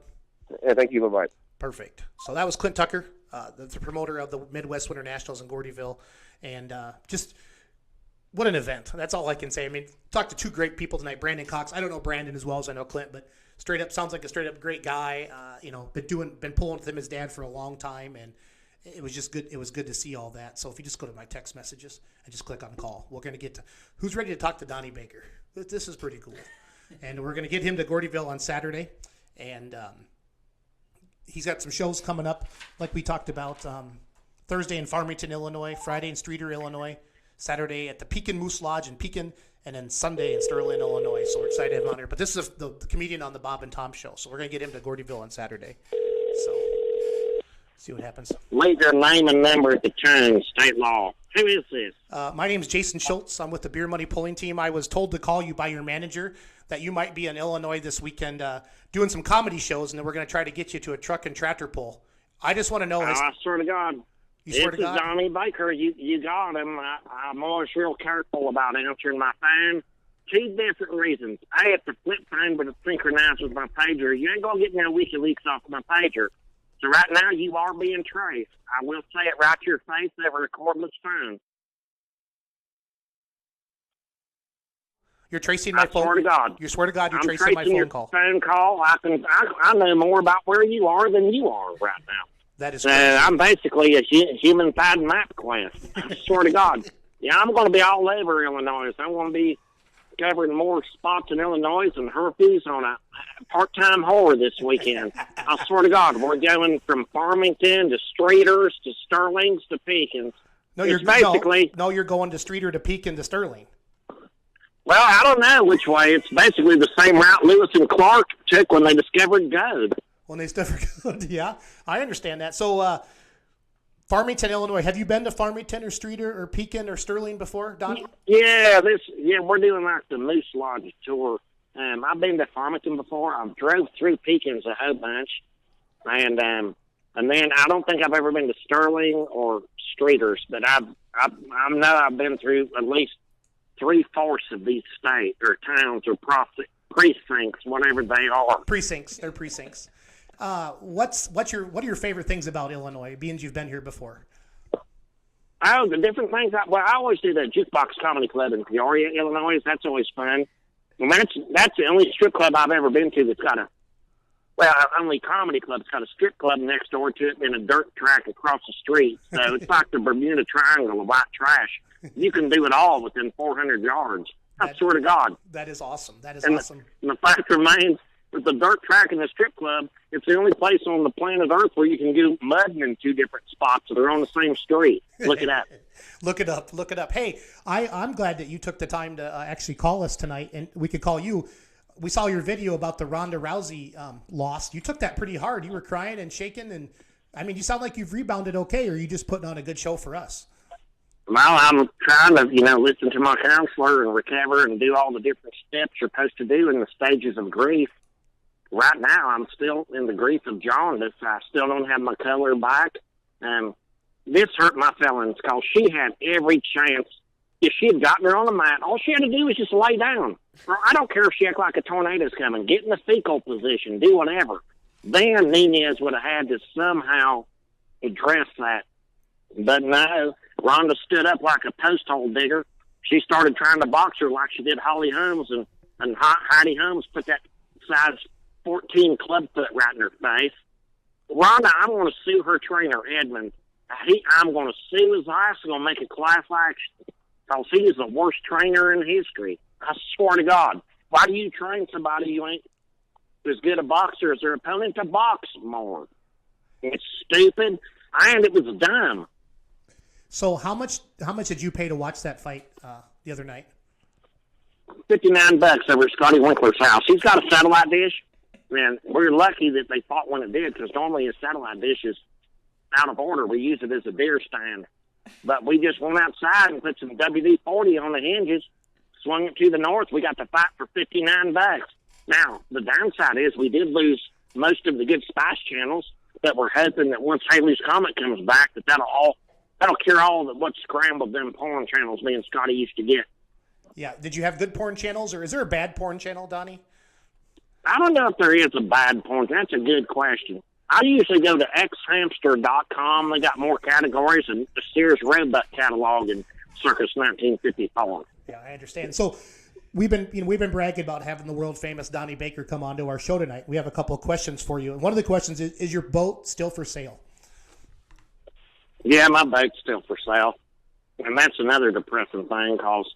Yeah, thank you. Bye bye. Perfect. So that was Klint Tucker, the promoter of the Midwest Winter Nationals in Gordyville, and just. What an event. That's all I can say. I mean, talked to two great people tonight. Brandon Cox. I don't know Brandon as well as I know Clint, but straight up sounds like a straight up great guy. Been pulling with him, his dad for a long time, and it was just good. It was good to see all that. So if you just go to my text messages and just click on call, we're going to get to who's ready to talk to Donnie Baker. This is pretty cool. And we're going to get him to Gordyville on Saturday. And he's got some shows coming up, like we talked about, Thursday in Farmington, Illinois, Friday in Streeter, Illinois, Saturday at the Pekin Moose Lodge in Pekin, and then Sunday in Sterling, Illinois. So we're excited to have him on here. But this is the comedian on the Bob and Tom show. So we're going to get him to Gordyville on Saturday. So see what happens. Leave your name and number at the turn, state law. Who is this? My name's Jason Schultz. I'm with the Beer Money Pulling Team. I was told to call you by your manager that you might be in Illinois this weekend doing some comedy shows, and then we're going to try to get you to a truck and tractor pull. I just want to know. I swear to God. You swear to God? This is Donnie Baker. You got him. I'm always real careful about answering my phone. 2 different reasons. A, it's a flip phone, but it's synchronized with my pager. You ain't going to get no WikiLeaks off my pager. So right now you are being traced. I will say it right to your face over a cordless phone. You're tracing my phone. I swear to God. You swear to God, you're I'm tracing my phone your call. phone call. I know more about where you are than you are right now. That is So crazy. I'm basically a human-fied map quest. I swear to God. Yeah, I'm going to be all over Illinois. I'm going to be covering more spots in Illinois than herpes on a part-time whore this weekend. I swear to God, we're going from Farmington to Streeters to Sterling's to Peakins. No, you're you're going to Streeter to Pekin to Sterling. Well, I don't know which way. It's basically the same route Lewis and Clark took when they discovered gold. When they discovered, yeah, I understand that. So, Farmington, Illinois. Have you been to Farmington or Streeter or Pekin or Sterling before, Donnie? Yeah, we're doing like the Moose Lodge tour. I've been to Farmington before. I've drove through Pekin's a whole bunch, and then I don't think I've ever been to Sterling or Streeters, but I know I've been through at least 3/4 of these states or towns or precincts, whatever they are. Precincts, they're precincts. What are your favorite things about Illinois, being you've been here before? Oh, the different things. I always do the Jukebox Comedy Club in Peoria, Illinois. That's always fun. And that's the only strip club I've ever been to that's got only comedy club's got a strip club next door to it and a dirt track across the street. So it's like the Bermuda Triangle of white trash. You can do it all within 400 yards. I swear to God. That is awesome. That is and awesome. The fact remains, with the dirt track and the strip club, it's the only place on the planet Earth where you can do mudding in two different spots that are on the same street. Look it up. Look it up. Look it up. Hey, I'm glad that you took the time to actually call us tonight, and we could call you. We saw your video about the Ronda Rousey loss. You took that pretty hard. You were crying and shaking, and I mean, you sound like you've rebounded okay, or are you just putting on a good show for us? Well, I'm trying to, listen to my counselor and recover and do all the different steps you're supposed to do in the stages of grief. Right now, I'm still in the grief of jaundice. I still don't have my color back. This hurt my feelings because she had every chance. If she had gotten her on the mat, all she had to do was just lay down. Or I don't care if she acted like a tornado's coming. Get in the fetal position. Do whatever. Then Nunez would have had to somehow address that. But no, Rhonda stood up like a post hole digger. She started trying to box her like she did Holly Holmes, and Heidi Holmes put that size 14 club foot right in her face. Rhonda, I'm going to sue her trainer, Edmund. I'm going to sue his ass. I'm going to make a class action because he is the worst trainer in history. I swear to God. Why do you train somebody you ain't as good a boxer as their opponent to box more? It's stupid, and it was dumb. So how much did you pay to watch that fight the other night? $59 over at Scotty Winkler's house. He's got a satellite dish, and we're lucky that they fought when it did because normally a satellite dish is out of order. We use it as a deer stand. But we just went outside and put some WD-40 on the hinges, swung it to the north. We got the fight for $59. Now, the downside is we did lose most of the good spice channels, but we're hoping that once Haley's Comet comes back, that'll cure all of what scrambled them porn channels me and Scotty used to get. Yeah. Did you have good porn channels, or is there a bad porn channel, Donnie? I don't know if there is a bad porn. That's a good question. I usually go to xhamster.com. They got more categories than the Sears Roebuck catalog in Circus 1954. Yeah, I understand. So we've been bragging about having the world famous Donnie Baker come onto our show tonight. We have a couple of questions for you. And one of the questions is your boat still for sale? Yeah, my boat's still for sale. And that's another depressing thing because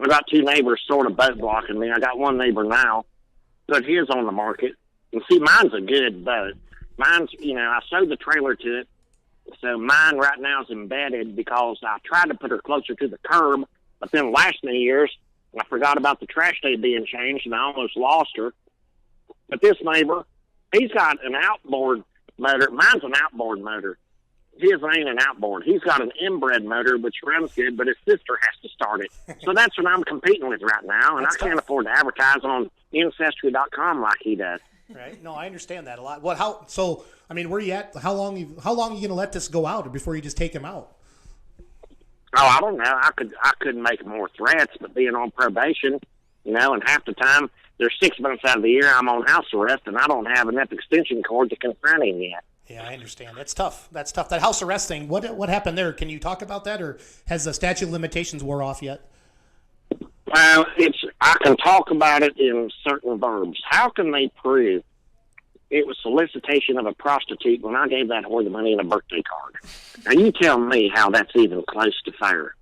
I got two neighbors sort of boat blocking me. I got one neighbor now, put his on the market. And see, mine's a good boat. Mine's, I sewed the trailer to it. So mine right now is embedded because I tried to put her closer to the curb. But then last New Year's, I forgot about the trash day being changed and I almost lost her. But this neighbor, he's got an outboard motor. Mine's an outboard motor. His ain't an outboard. He's got an inbred motor, which runs good, but his sister has to start it. So that's what I'm competing with right now, and I can't afford to advertise on Ancestry.com like he does. Right? No, I understand that a lot. Where you at? How long are you going to let this go out before you just take him out? Oh, I don't know. I couldn't make more threats, but being on probation, and half the time, there's 6 months out of the year I'm on house arrest, and I don't have enough extension cord to confront him yet. Yeah, I understand. That's tough. That's tough. That house arrest thing, what happened there? Can you talk about that, or has the statute of limitations wore off yet? I can talk about it in certain verbs. How can they prove it was solicitation of a prostitute when I gave that whore the money in a birthday card? Now, you tell me how that's even close to fair.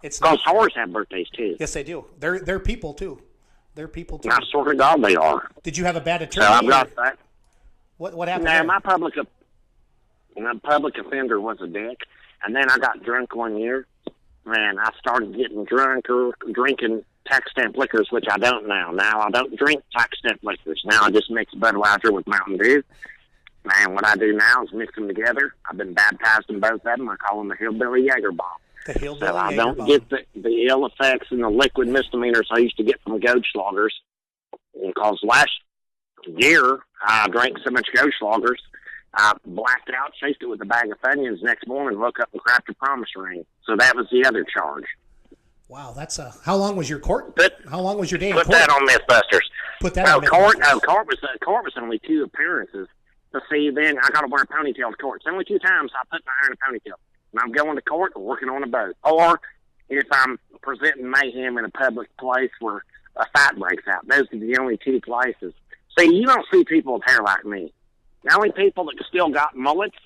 It's Because not. whores have birthdays, too. Yes, they do. They're people, too. They're people, too. I swear to God they are. Did you have a bad attorney? So I've got or that. What happened Now, there? my public offender was a dick, and then I got drunk one year, and I started getting drunk or drinking tax stamp liquors, which I don't now. Now I don't drink tax stamp liquors. Now I just mix Budweiser with Mountain Dew. And what I do now is mix them together. I've been baptized in both of them. I call them the Hillbilly Jaeger Bomb. The hillbilly So I Jaeger don't bomb. get the ill effects and the liquid misdemeanors I used to get from Goldschlagers. Because last year I drank so much Goldschlagers, I blacked out, chased it with a bag of Funyuns next morning, woke up and cracked a promise ring. So that was the other charge. Wow, that's how long was your court? How long was your day in Put court? that on Mythbusters. Put that Well, on court Mythbusters. was only 2 appearances. But see, then I got to wear a ponytail to court. It's only 2 times I put my hair in a ponytail. And I'm going to court or working on a boat. Or if I'm presenting mayhem in a public place where a fight breaks out. Those are the only 2 places. See, you don't see people with hair like me. The only people that still got mullets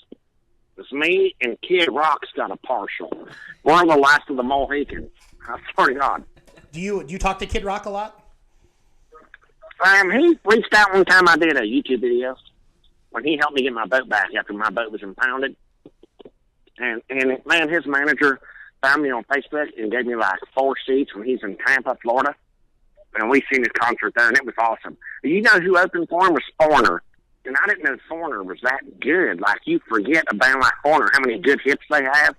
is me and Kid Rock's got a partial. We're the last of the Mohicans. I swear to God. Do you talk to Kid Rock a lot? He reached out one time I did a YouTube video when he helped me get my boat back after my boat was impounded. And man, his manager found me on Facebook and gave me like 4 seats when he's in Tampa, Florida. And we seen his concert there, and it was awesome. You know who opened for him was Foreigner. And I didn't know Foreigner was that good. Like, you forget a band like Foreigner, how many good hits they have.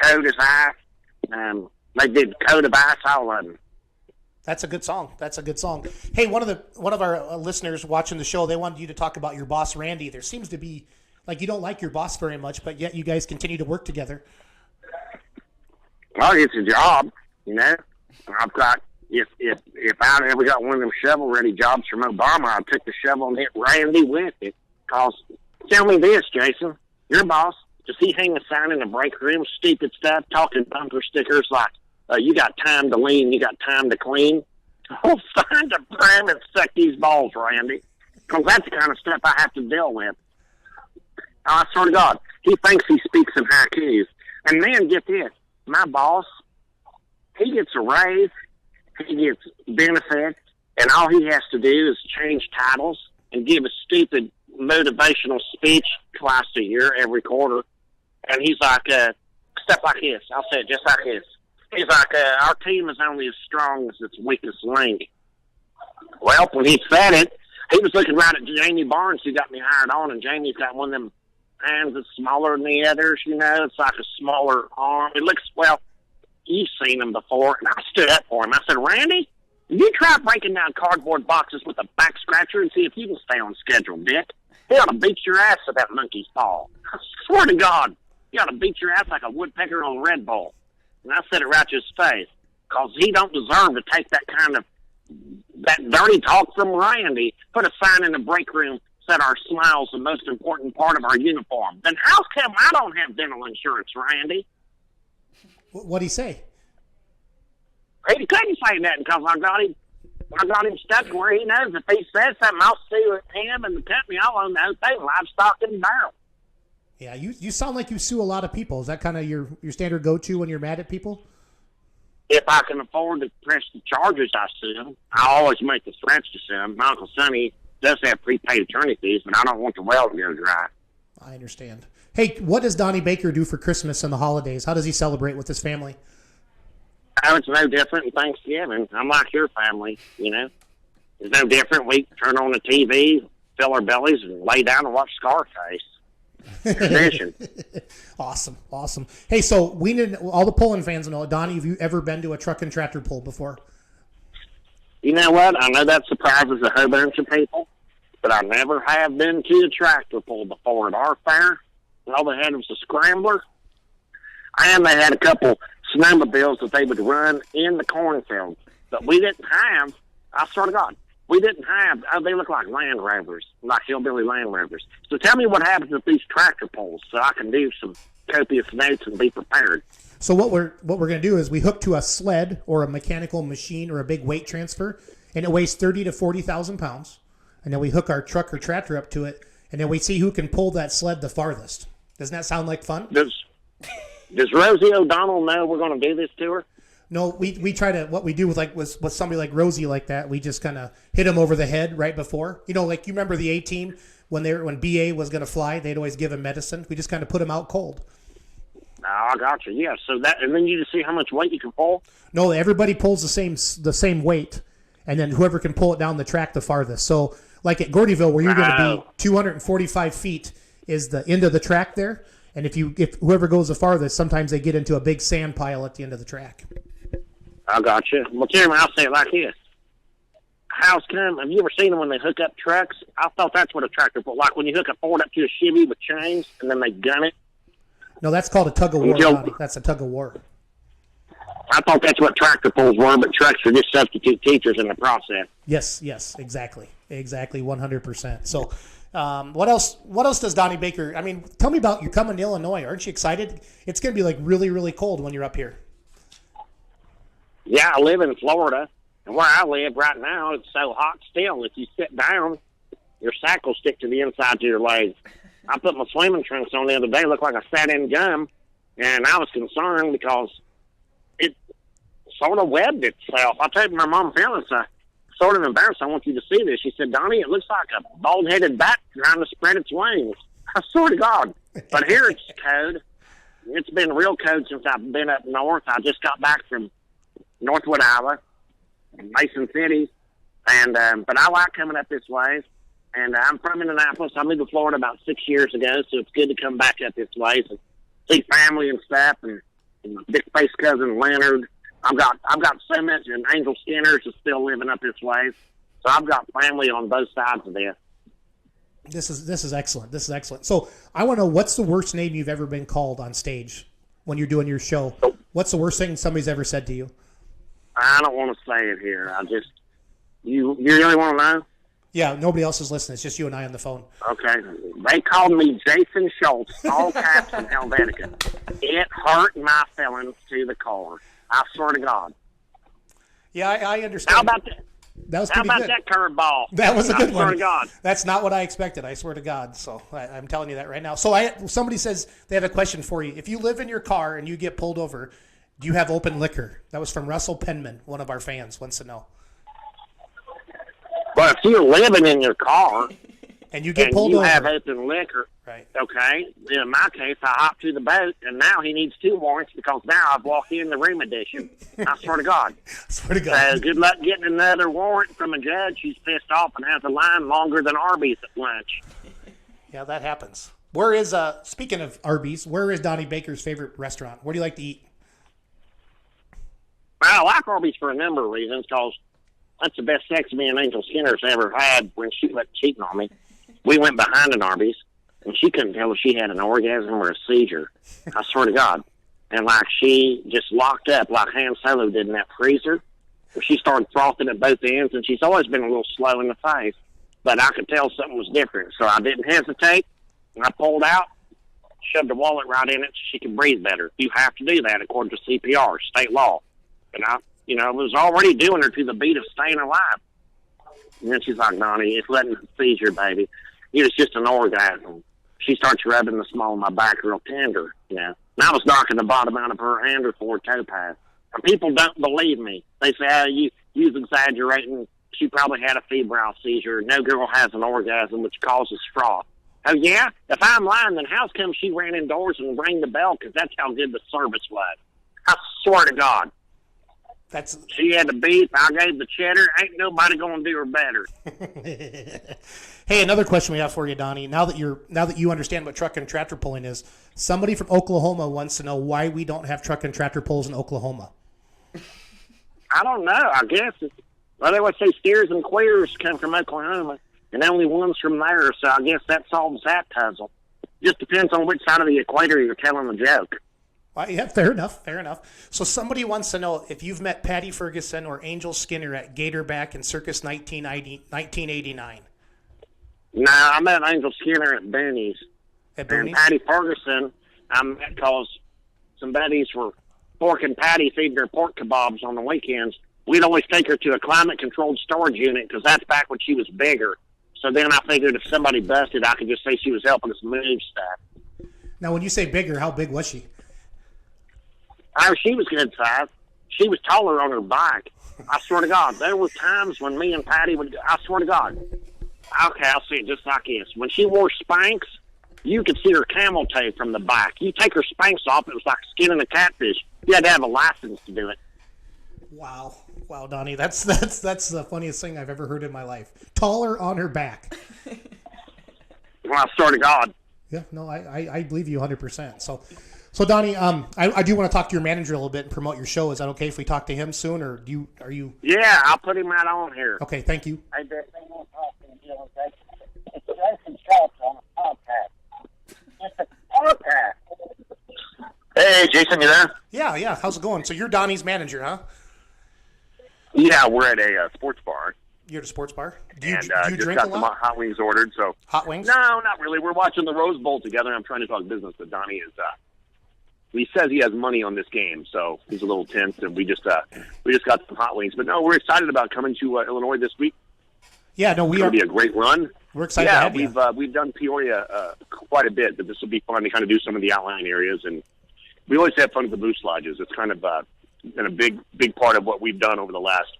Code is Ice. They did Code of Ice, all of them. That's a good song. That's a good song. Hey, one of our listeners watching the show, they wanted you to talk about your boss, Randy. There seems to be, like, you don't like your boss very much, but yet you guys continue to work together. Well, it's a job, you know. I've got, if I ever got one of them shovel-ready jobs from Obama, I took the shovel and hit Randy with it. Because, tell me this, Jason, your boss, does he hang a sign in the break room, stupid stuff, talking bumper stickers like, you got time to lean, you got time to clean? Oh, find a prime and suck these balls, Randy. Because that's the kind of stuff I have to deal with. I swear to God, he thinks he speaks in haikus. And then, get this, my boss, he gets a raise, he gets benefits, and all he has to do is change titles and give a stupid motivational speech twice a year, every quarter. And he's like, stuff like this. I'll say it just like this. He's like, our team is only as strong as its weakest link. Well, when he said it, he was looking right at Jamie Barnes, who got me hired on, and Jamie's got one of them hands that's smaller than the others, you know. It's like a smaller arm. It looks, well, you've seen him before. And I stood up for him. I said, Randy, you try breaking down cardboard boxes with a back scratcher and see if you can stay on schedule, Dick. He ought to beat your ass for that monkey's paw. I swear to God, he ought to beat your ass like a woodpecker on Red Bull. And I said it right to his face, because he don't deserve to take that kind of, that dirty talk from Randy. Put a sign in the break room, said our smile's the most important part of our uniform. Then how come I don't have dental insurance, Randy? What'd he say? He couldn't say that because I got him stuck where he knows if he says something, I'll sue him and the company. I'll own the whole thing, livestock and barrel. Yeah, you sound like you sue a lot of people. Is that kind of your standard go-to when you're mad at people? If I can afford to press the charges, I sue them. I always make the threats to sue them. My Uncle Sonny does have prepaid attorney fees, but I don't want the well to go dry. I understand. Hey, what does Donnie Baker do for Christmas and the holidays? How does he celebrate with his family? Oh, it's no different than Thanksgiving. I'm like your family, you know. It's no different. We turn on the TV, fill our bellies, and lay down and watch Scarface. Tradition. Awesome. Hey, so we need all the pulling fans know. Donnie, have you ever been to a truck and tractor pull before? You know what? I know that surprises a whole bunch of people, but I never have been to a tractor pull before at our fair. All they had was a scrambler, and they had a couple snowmobiles that they would run in the cornfield. But we didn't have, I swear to God, we didn't have, they look like Land Rovers, like hillbilly Land Rovers. So tell me what happens with these tractor pulls so I can do some copious notes and be prepared. So what we're going to do is we hook to a sled or a mechanical machine or a big weight transfer, and it weighs 30 to 40,000 pounds. And then we hook our truck or tractor up to it, and then we see who can pull that sled the farthest. Doesn't that sound like fun? Does Rosie O'Donnell know we're going to do this to her? No, we try to, what we do with somebody like Rosie like that, we just kind of hit them over the head right before. You know, like you remember the A-team when BA was going to fly, they'd always give him medicine. We just kind of put him out cold. Oh, I got you. Yeah, so that, and then you just see how much weight you can pull? No, everybody pulls the same weight, and then whoever can pull it down the track the farthest. So like at Gordyville, where you're going to be 245 feet is the end of the track there. And if whoever goes the farthest, sometimes they get into a big sand pile at the end of the track. I got you. Well, Chairman, I'll say it like this. Have you ever seen them when they hook up trucks? I thought that's what a tractor pull, like when you hook a Ford up to a Chevy with chains and then they gun it. No, that's called a tug of war, Donnie. That's a tug of war. I thought that's what tractor pulls were, but trucks are just substitute teachers in the process. Yes, exactly, 100%. So, what else does Donnie Baker? I mean, tell me about you coming to Illinois. Aren't you excited? It's going to be like really, really cold when you're up here. Yeah, I live in Florida, and where I live right now, it's so hot still. If you sit down, your sack will stick to the inside of your legs. I put my swimming trunks on the other day, looked like I sat in gum, and I was concerned because it sort of webbed itself. I told my mom, Phyllis, sort of embarrassed. I want you to see this. She said, Donnie, it looks like a bald-headed bat trying to spread its wings. I swear to God. But here it's cold. It's been real cold since I've been up north. I just got back from Northwood, Iowa, Mason City, and but I like coming up this way. And I'm from Indianapolis. I moved to Florida about 6 years ago, so it's good to come back up this way and see family and stuff. And my big face cousin Leonard. I've got so much, and Angel Skinner's is still living up this way. So I've got family on both sides of this. This is excellent. This is excellent. So I want to know, what's the worst name you've ever been called on stage when you're doing your show? What's the worst thing somebody's ever said to you? I don't want to say it here. You really want to know? Yeah, nobody else is listening. It's just you and I on the phone. Okay. They called me Jason Schultz, all caps in Helvetica. It hurt my feelings to the core. I swear to God. Yeah, I understand. How about that? That was How pretty about good. that curveball? That was a good one. I swear to God. That's not what I expected. I swear to God. So I'm telling you that right now. So somebody says they have a question for you. If you live in your car and you get pulled over, do you have open liquor? That was from Russell Penman, one of our fans, wants to know. But if you're living in your car and you get pulled over, have open liquor, right? Okay. In my case, I hop to the boat, and now he needs 2 warrants because now I've walked in the room edition. I swear to God. Swear to God. So good luck getting another warrant from a judge who's pissed off and has a line longer than Arby's at lunch. Yeah, that happens. Where is speaking of Arby's? Where is Donnie Baker's favorite restaurant? Where do you like to eat? I like Arby's for a number of reasons because that's the best sex me and Angel Skinner's ever had when she was cheating on me. We went behind an Arby's, and she couldn't tell if she had an orgasm or a seizure. I swear to God. And, like, she just locked up like Han Solo did in that freezer. She started frothing at both ends, and she's always been a little slow in the face. But I could tell something was different, so I didn't hesitate. And I pulled out, shoved a wallet right in it so she could breathe better. You have to do that according to CPR, state law. And I was already doing her to the beat of Staying Alive. And then she's like, Donnie, it's letting a seizure, baby. It was just an orgasm. She starts rubbing the small of my back real tender, And I was knocking the bottom out of her hand before topaz. And people don't believe me. They say, oh, you're exaggerating. She probably had a febrile seizure. No girl has an orgasm, which causes froth. Oh, yeah? If I'm lying, then how come she ran indoors and rang the bell? Because that's how good the service was. I swear to God. She had the beef. I gave the cheddar. Ain't nobody going to do her better. Hey, another question we have for you, Donnie. Now that you understand what truck and tractor pulling is, somebody from Oklahoma wants to know why we don't have truck and tractor pulls in Oklahoma. I don't know. I guess they would say steers and queers come from Oklahoma, and only one's from there. So I guess that solves that puzzle. Just depends on which side of the equator you're telling the joke. Well, yeah, fair enough. Fair enough. So somebody wants to know if you've met Patty Ferguson or Angel Skinner at Gatorback in Circus 1989. Nah, I met Angel Skinner at Benny's. At And Booney's? Patty Ferguson, I met because some buddies were Pork and Patty feeding their pork kebabs on the weekends. We'd always take her to a climate-controlled storage unit because that's back when she was bigger. So then I figured if somebody busted, I could just say she was helping us move stuff. Now, when you say bigger, how big was she? She was good size. She was taller on her bike. I swear to God, there were times when me and Patty would, I swear to God. Okay, I'll see it just like this. When she wore Spanx, you could see her camel toe from the back. You take her Spanx off, it was like skinning a catfish. You had to have a license to do it. Wow, Donnie, that's the funniest thing I've ever heard in my life. Taller on her back. Well, I swear to God. Yeah, no, I believe you 100%. So Donnie, I do want to talk to your manager a little bit and promote your show. Is that okay if we talk to him soon, or are you? Yeah, I'll put him right on here. Okay, thank you. I bet they won't talk to him, okay? It's Jason Schultz on a podcast. It's a podcast. Hey, Jason, you there? Yeah. How's it going? So you're Donnie's manager, huh? Yeah, we're at a sports bar. You're at a sports bar. Do you And drink just a got some lot? hot wings ordered. So Hot wings? No, not really. We're watching the Rose Bowl together. I'm trying to talk business, but Donnie is. He says he has money on this game, so he's a little tense. And we just got some hot wings. But no, we're excited about coming to Illinois this week. Yeah, no, we It's are. going to be a great run. We're excited to have you. We've done Peoria quite a bit, but this will be fun to kind of do some of the outlying areas. And we always have fun at the Moose Lodges. It's kind of been a big part of what we've done over the last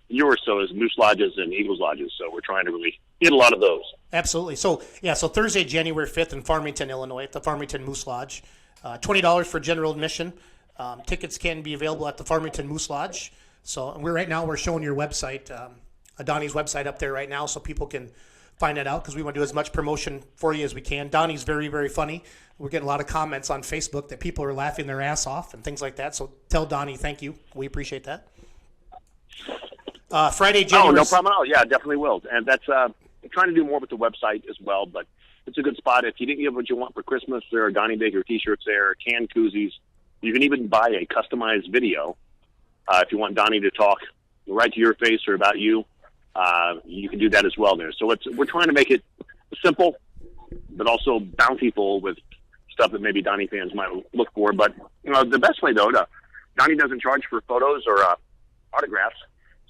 year or so is Moose Lodges and Eagles Lodges. So we're trying to really get a lot of those. Absolutely. So Thursday, January 5th in Farmington, Illinois, at the Farmington Moose Lodge. $20 for general admission. Tickets can be available at the Farmington Moose Lodge. So we're showing your website, Donnie's website up there right now, so people can find that out because we want to do as much promotion for you as we can. Donnie's very, very funny. We're getting a lot of comments on Facebook that people are laughing their ass off and things like that. So tell Donnie thank you. We appreciate that. Friday, January. Oh, no problem at all. Yeah, definitely will. And that's I'm trying to do more with the website as well, but it's a good spot. If you didn't get what you want for Christmas, there are Donnie Baker T-shirts there, canned koozies. You can even buy a customized video if you want Donnie to talk right to your face or about you. You can do that as well there. So we're trying to make it simple, but also bountiful with stuff that maybe Donnie fans might look for. But the best way though, Donnie doesn't charge for photos or autographs.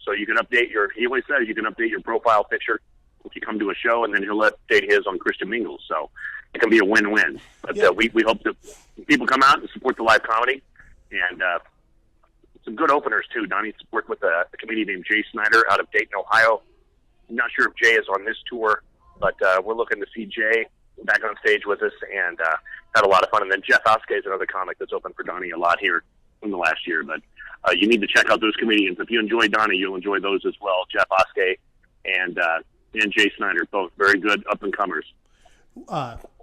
So you can update he always says you can update your profile picture if you come to a show, and then he'll update his on Christian Mingles. So it can be a win-win. But we hope that people come out and support the live comedy. And some good openers, too. Donnie's worked with a comedian named Jay Snyder out of Dayton, Ohio. I'm not sure if Jay is on this tour, but we're looking to see Jay back on stage with us and had a lot of fun. And then Jeff Oskey is another comic that's opened for Donnie a lot here in the last year. But you need to check out those comedians. If you enjoy Donnie, you'll enjoy those as well. Jeff Oskey and Jay Snyder, both very good up-and-comers.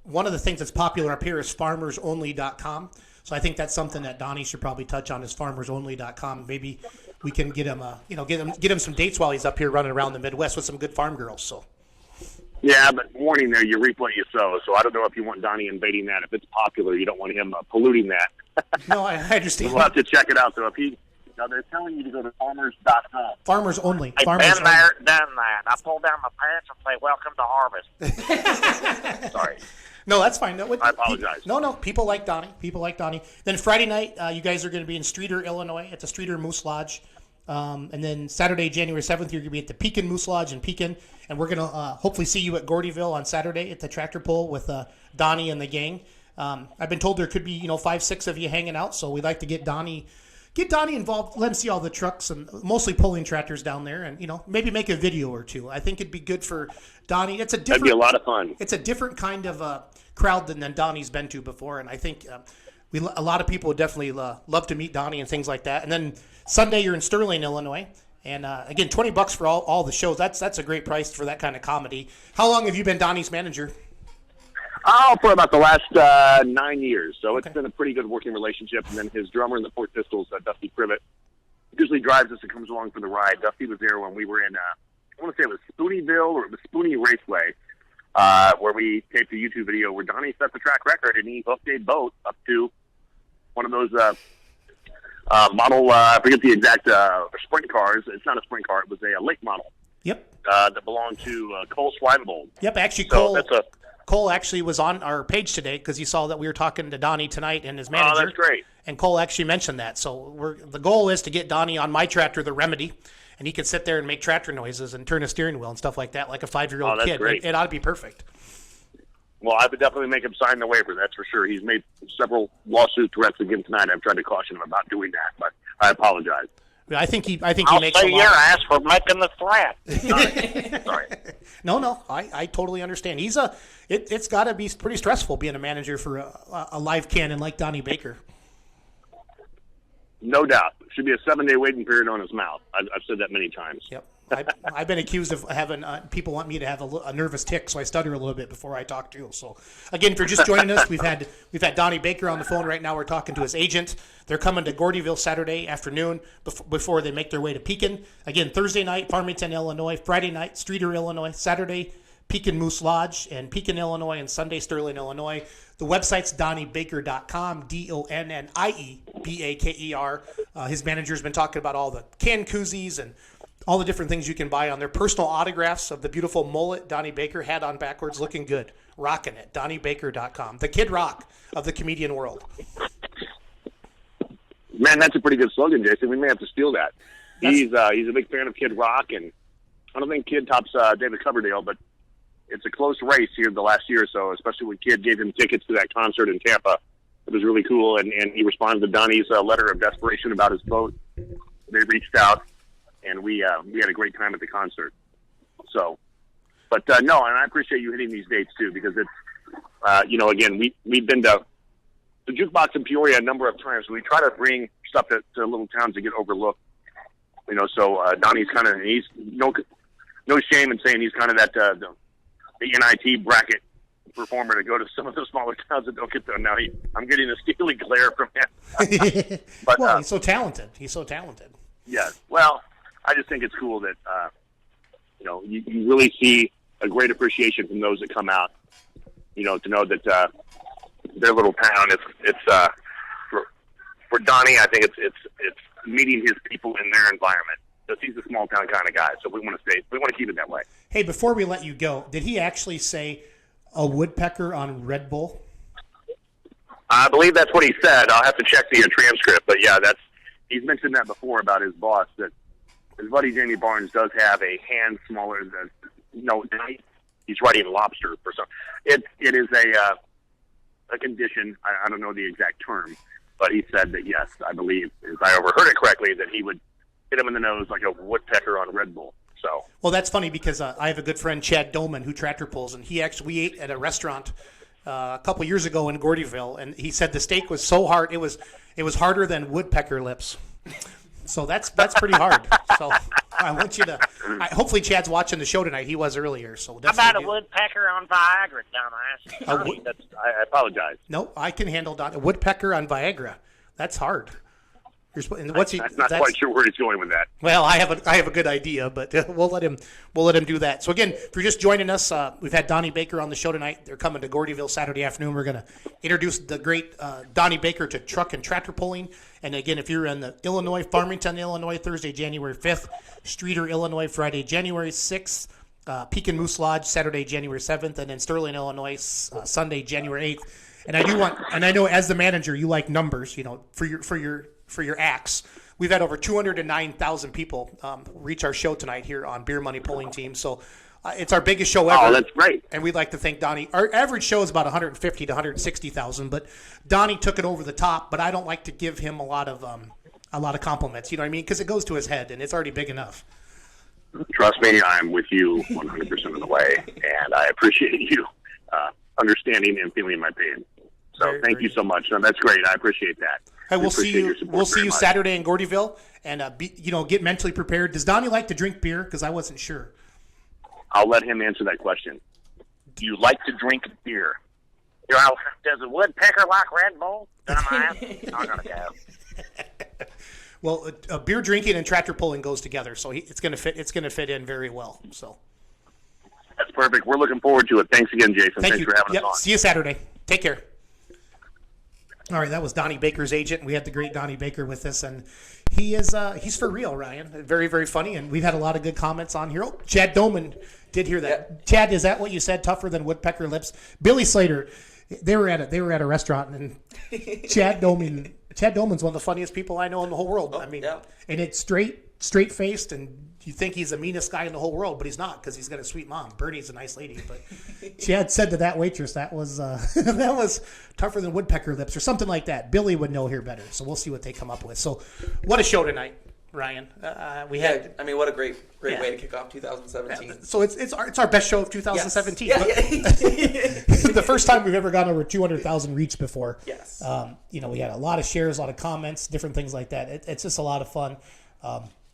One of the things that's popular up here is farmersonly.com. So I think that's something that Donnie should probably touch on is farmersonly.com. Maybe we can get him, get him some dates while he's up here running around the Midwest with some good farm girls. So. Yeah, but warning there, you reap what you sow. So I don't know if you want Donnie invading that. If it's popular, you don't want him polluting that. No, I understand. We'll have to check it out. So now they're telling you to go to farmers.com. Farmers only. I've Farmers been only. there, done that. I pull down my pants and say, "Welcome to harvest." Sorry. No, that's fine. No, I apologize. No. People like Donnie. Then Friday night, you guys are going to be in Streeter, Illinois, at the Streeter Moose Lodge. And then Saturday, January 7th, you're going to be at the Pekin Moose Lodge in Pekin. And we're going to hopefully see you at Gordyville on Saturday at the tractor pull with Donnie and the gang. I've been told there could be 5-6 of you hanging out, so we'd like to get Donnie involved. Let him see all the trucks and mostly pulling tractors down there, and maybe make a video or two. I think it'd be good for Donnie. That'd be a lot of fun. It's a different kind of crowd than Donnie's been to before, and I think a lot of people would definitely love to meet Donnie and things like that. And then Sunday you're in Sterling, Illinois, and again $20 for all the shows. That's a great price for that kind of comedy. How long have you been Donnie's manager? Oh, for about the last 9 years. So it's been a pretty good working relationship. And then his drummer in the Fort Pistols, Dusty Privet, usually drives us and comes along for the ride. Dusty was there when we were in, I want to say it was Spoonieville or it was Spoonie Raceway, where we taped a YouTube video where Donnie set the track record and he hooked a boat up to one of those model. I forget the exact sprint cars. It's not a sprint car. It was a lake model. Yep. That belonged to Cole Schweinbold. Yep. Actually, So Cole actually was on our page today because he saw that we were talking to Donnie tonight and his manager. Oh, that's great. And Cole actually mentioned that. So the goal is to get Donnie on my tractor, the Remedy, and he could sit there and make tractor noises and turn a steering wheel and stuff like that, like a 5-year-old Oh, that's kid. great. It ought to be perfect. Well, I would definitely make him sign the waiver, that's for sure. He's made several lawsuit threats again tonight. I've tried to caution him about doing that, but I apologize. I think he I'll makes a sue lot. your ass for making the threat. Sorry. No, I totally understand. It's got to be pretty stressful being a manager for a live cannon like Donnie Baker. No doubt. Should be a 7-day waiting period on his mouth. I've said that many times. Yep. I've been accused of having people want me to have a nervous tick, so I stutter a little bit before I talk to you. So, again, if you're just joining us, we've had Donnie Baker on the phone right now. We're talking to his agent. They're coming to Gordyville Saturday afternoon before they make their way to Pekin. Again, Thursday night, Farmington, Illinois. Friday night, Streeter, Illinois. Saturday, Pekin Moose Lodge and Pekin, Illinois, and Sunday, Sterling, Illinois. The website's DonnieBaker.com, DonnieBaker. His manager's been talking about all the can koozies and all the different things you can buy on their personal autographs of the beautiful mullet Donnie Baker had on backwards, looking good, rocking it. DonnieBaker.com, the Kid Rock of the comedian world. Man, that's a pretty good slogan, Jason. We may have to steal that. He's a big fan of Kid Rock, and I don't think Kid tops David Coverdale, but it's a close race here the last year or so, especially when Kid gave him tickets to that concert in Tampa. It was really cool, and he responded to Donnie's letter of desperation about his boat. They reached out, and we had a great time at the concert. So, but no, and I appreciate you hitting these dates too, because it's again, we've been to the Jukebox in Peoria a number of times. We try to bring stuff to little towns that get overlooked. So Donnie's he's no shame in saying he's kind of that the NIT bracket performer to go to some of those smaller towns that don't get there. Now I'm getting a steely glare from him. But, well, he's so talented. Yeah. Well, I just think it's cool that you really see a great appreciation from those that come out. To know that their little town it's for Donnie. I think it's meeting his people in their environment. Because he's a small town kind of guy, so we want to keep it that way. Hey, before we let you go, did he actually say a woodpecker on Red Bull? I believe that's what he said. I'll have to check the transcript, but yeah, he's mentioned that before about his boss, that his buddy Jamie Barnes does have a hand smaller than he's writing lobster for some. It is a condition. I don't know the exact term, but he said that yes, I believe, if I overheard it correctly, that he would hit him in the nose like a woodpecker on Red Bull. So. Well, that's funny because I have a good friend, Chad Dolman, who tractor pulls, and we ate at a restaurant a couple years ago in Gordyville, and he said the steak was so hard it was harder than woodpecker lips. So that's pretty hard. So I want you to. Hopefully, Chad's watching the show tonight. He was earlier. So how about a woodpecker on Viagra, dumbass? I apologize. No, I can handle a woodpecker on Viagra. That's hard. I'm not quite sure where he's going with that. Well, I have a good idea, but we'll let him do that. So again, if you're just joining us, we've had Donnie Baker on the show tonight. They're coming to Gordyville Saturday afternoon. We're going to introduce the great Donnie Baker to truck and tractor pulling. And again, if you're in the Illinois, Farmington, Illinois, Thursday, January 5th, Streeter, Illinois, Friday, January 6th, Pekin Moose Lodge, Saturday, January 7th, and then Sterling, Illinois, Sunday, January 8th. And I know as the manager, you like numbers, for your acts. We've had over 209,000 people reach our show tonight here on Beer Money Pulling Team. So it's our biggest show ever. Oh, that's great. And we'd like to thank Donnie. Our average show is about 150 to 160,000, but Donnie took it over the top. But I don't like to give him a lot of compliments. You know what I mean? Because it goes to his head, and it's already big enough. Trust me, I'm with you 100% of the way, and I appreciate you understanding and feeling my pain. So thank you so much. No, that's great. I appreciate that. Hey, we'll see you Saturday in Gordyville, and get mentally prepared. Does Donnie like to drink beer? Because I wasn't sure. I'll let him answer that question. Do you like to drink beer? Does a woodpecker like Red Bull? I'm gonna go. Well, beer drinking and tractor pulling goes together, so it's gonna fit. It's gonna fit in very well. So that's perfect. We're looking forward to it. Thanks again, Jason. Thanks for having us on. See you Saturday. Take care. All right, that was Donnie Baker's agent. We had the great Donnie Baker with us, and he's for real, Ryan. Very, very funny, and we've had a lot of good comments on here. Oh, Chad Doman did hear that. Yeah. Chad, is that what you said? Tougher than woodpecker lips. Billy Slater, they were at a restaurant, and Chad Doman's one of the funniest people I know in the whole world. I mean, yeah. and it's straight faced, and you think he's the meanest guy in the whole world, but he's not because he's got a sweet mom. Bernie's a nice lady, but Chad said to that waitress that was that was tougher than woodpecker lips or something like that. Billy would know here better, so we'll see what they come up with. So, what a show tonight, Ryan. We had. I mean, what a great way to kick off 2017. So it's our best show of 2017. Yes. Yeah. The first time we've ever gone over 200,000 reach before. Yes. We had a lot of shares, a lot of comments, different things like that. It's just a lot of fun.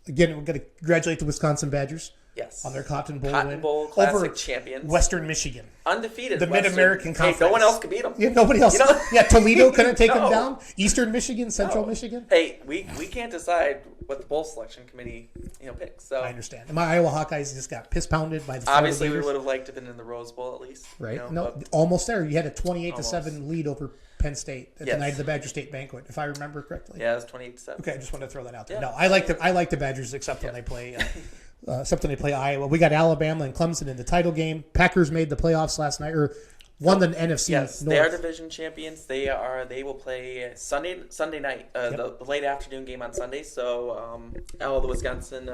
Again, we're going to congratulate the Wisconsin Badgers. Yes. On their Cotton Bowl Cotton win. Bowl Classic over champions. Western Michigan. Undefeated. The Mid-American Conference. Hey, no one else could beat them. Yeah, nobody else. Yeah, Toledo couldn't take them down. Eastern Michigan, Central No. Michigan. Hey, we can't decide what the bowl selection committee picks. So I understand. And my Iowa Hawkeyes just got piss pounded by the Florida obviously we Gators. would have liked to have been in the Rose Bowl at least. Right. But Almost there. You had a 28-7 lead over Penn State at the Yes. night of the Badger State banquet, if I remember correctly. yeah, it was 28-7. Okay, I just wanted to throw that out there. Yeah. No, I like the Badgers except when they play Iowa. We got Alabama and Clemson in the title game. Packers made the playoffs last night, or won the NFC Yes, North. they are division champions. They will play Sunday night, the late afternoon game on Sunday. So all the Wisconsin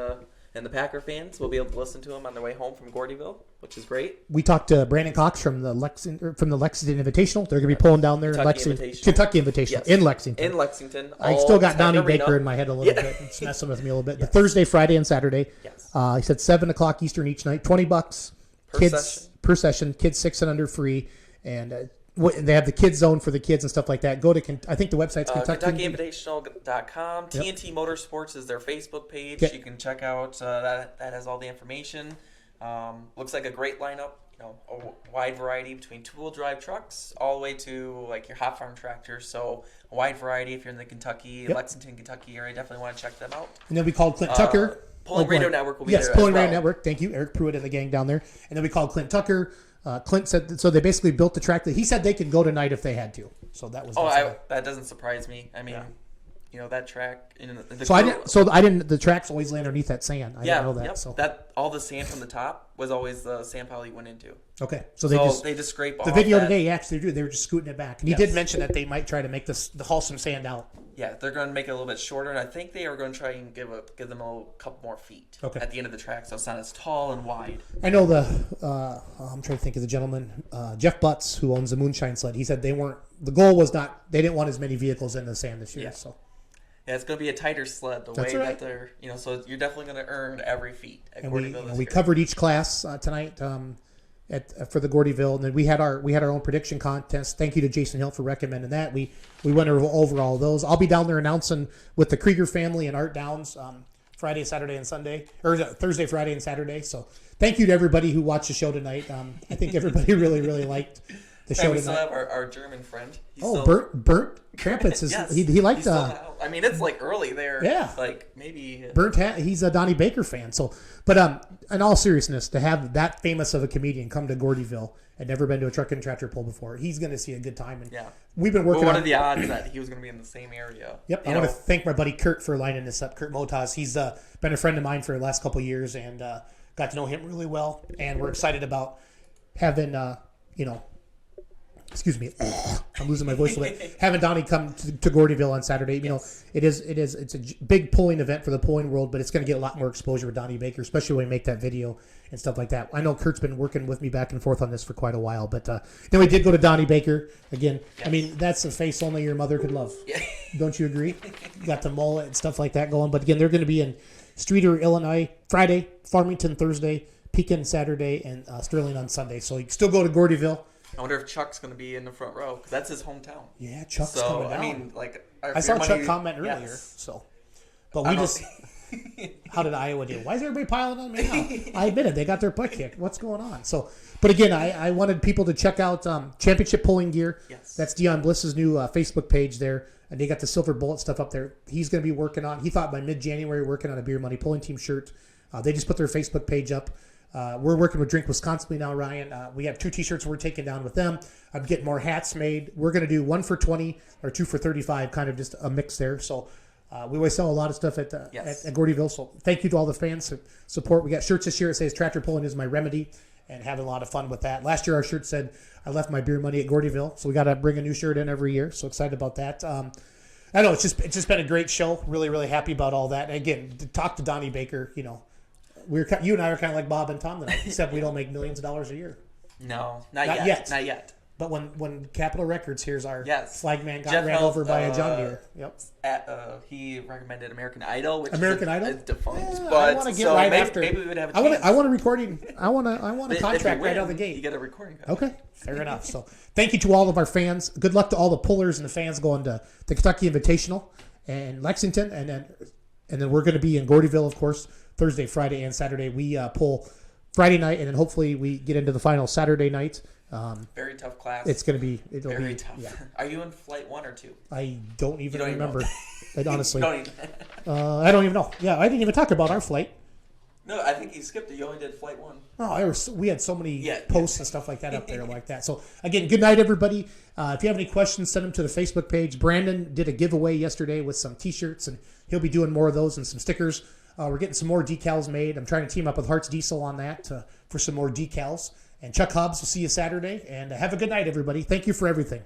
and the Packer fans will be able to listen to them on their way home from Gordyville, which is great. We talked to Brandon Cox from the Lexington Invitational. They're going to be pulling down there Kentucky in Invitational. Kentucky Invitational Yes. in Lexington. In Lexington. I still got Donnie Arena. Baker in my head a little bit. It's messing with me a little bit. The Thursday, Friday, and Saturday. Yes. He said 7:00 Eastern each night. $20 per session. Kids 6 and under free, and they have the kids zone for the kids and stuff like that. Go to I think the website's KentuckyInvitational.com. Yep. TNT Motorsports is their Facebook page. Yep. You can check out that has all the information. Looks like a great lineup. A wide variety between two-wheel drive trucks all the way to like your hot farm tractors. So a wide variety if you're in the Lexington, Kentucky area. Definitely want to check them out. And then we called Klint Tucker. Polling Radio Network will be there. Yes, Polling as well. Radio Network. Thank you, Eric Pruitt and the gang down there. And then we called Klint Tucker. Clint said so. They basically built the track that he said they could go tonight if they had to. So that was. That doesn't surprise me. I mean, that track. The tracks always lay underneath that sand. I didn't know that. Yep. So that all the sand from the top was always the sand pile you went into. okay, so they just scrape the off video that. today. Actually, they were just scooting it back. And he did mention that they might try to make the haul some sand out. Yeah, they're going to make it a little bit shorter, and I think they are going to try and give them a couple more feet at the end of the track, so it's not as tall and wide. I know I'm trying to think of the gentleman, Jeff Butts, who owns the Moonshine Sled. He said the goal was they didn't want as many vehicles in the sand this year. Yeah. So. Yeah, it's going to be a tighter sled that they're, so you're definitely going to earn every feat at Gordyville. We covered each class tonight for the Gordyville, and then we had our own prediction contest. Thank you to Jason Hill for recommending that. We went over all those. I'll be down there announcing with the Krieger family and Art Downs Friday, Saturday, and Sunday, or Thursday, Friday, and Saturday. So thank you to everybody who watched the show tonight. I think everybody really, really liked the show we tonight. still have our German friend. Burnt Krampus is yes, he liked. He's still I mean, it's like early there. Yeah, like maybe he's a Donnie Baker fan. So, but in all seriousness, to have that famous of a comedian come to Gordyville and never been to a truck and tractor pull before, he's going to see a good time. And we've been working. What are the odds that he was going to be in the same area? Yep, I want to thank my buddy Kurt for lining this up. Kurt Motas, he's been a friend of mine for the last couple of years, and got to know him really well. And we're excited about having excuse me, I'm losing my voice a little bit. Having Donnie come to Gordyville on Saturday, it's a big pulling event for the pulling world, but it's going to get a lot more exposure with Donnie Baker, especially when we make that video and stuff like that. I know Kurt's been working with me back and forth on this for quite a while, but then we did go to Donnie Baker again. Yes. I mean, that's a face only your mother could love. Yeah. Don't you agree? Got the mullet and stuff like that going, but again, they're going to be in Streeter, Illinois, Friday, Farmington Thursday, Pekin Saturday, and Sterling on Sunday. So you can still go to Gordyville. I wonder if Chuck's going to be in the front row because that's his hometown. Yeah, Chuck's coming down. I mean, I saw Chuck comment earlier. Yes. So, but we just how did Iowa do? Why is everybody piling on me now? I admit it, they got their butt kicked. What's going on? So, but again, I wanted people to check out Championship Pulling Gear. Yes, that's Dion Bliss's new Facebook page there, and they got the silver bullet stuff up there. He's going to be working on. He thought by mid-January working on a Beer Money Pulling Team shirt. They just put their Facebook page up. We're working with Drink Wisconsin now, Ryan. We have 2 T-shirts we're taking down with them. I'm getting more hats made. We're going to do 1 for $20 or 2 for $35, kind of just a mix there. So we always sell a lot of stuff at Gordyville. So thank you to all the fans for support. We got shirts this year. It says Tractor Pulling is my remedy, and having a lot of fun with that. Last year our shirt said I left my beer money at Gordyville. So we got to bring a new shirt in every year. So excited about that. I know it's just been a great show. Really, really happy about all that. And again, to talk to Donnie Baker, you know, you and I are kind of like Bob and Tom tonight, except we don't make millions of dollars a year. No, not yet. Not yet. But when Capitol Records here's our flagman got Jeff ran over by a John Deere. Yep. He recommended American Idol, which American is Idol defunct. Yeah, but I want to get right after. Maybe we would have a chance. I want a recording. I want a contract right out of the gate. You get a recording. Okay, fair enough. So thank you to all of our fans. Good luck to all the pullers and the fans going to the Kentucky Invitational and Lexington, and then we're going to be in Gordyville, of course, Thursday, Friday, and Saturday. We pull Friday night, and then hopefully we get into the final Saturday night. Very tough class. It's going to be very tough. Yeah. Are you in flight 1 or 2? I don't even remember. I honestly, I don't even know. Yeah, I didn't even talk about our flight. No, I think you skipped it. You only did flight 1. Oh, we had so many posts and stuff like that up there like that. So, again, good night, everybody. If you have any questions, send them to the Facebook page. Brandon did a giveaway yesterday with some T-shirts, and he'll be doing more of those and some stickers. We're getting some more decals made. I'm trying to team up with Hearts Diesel on that for some more decals. And Chuck Hobbs will see you Saturday. And have a good night, everybody. Thank you for everything.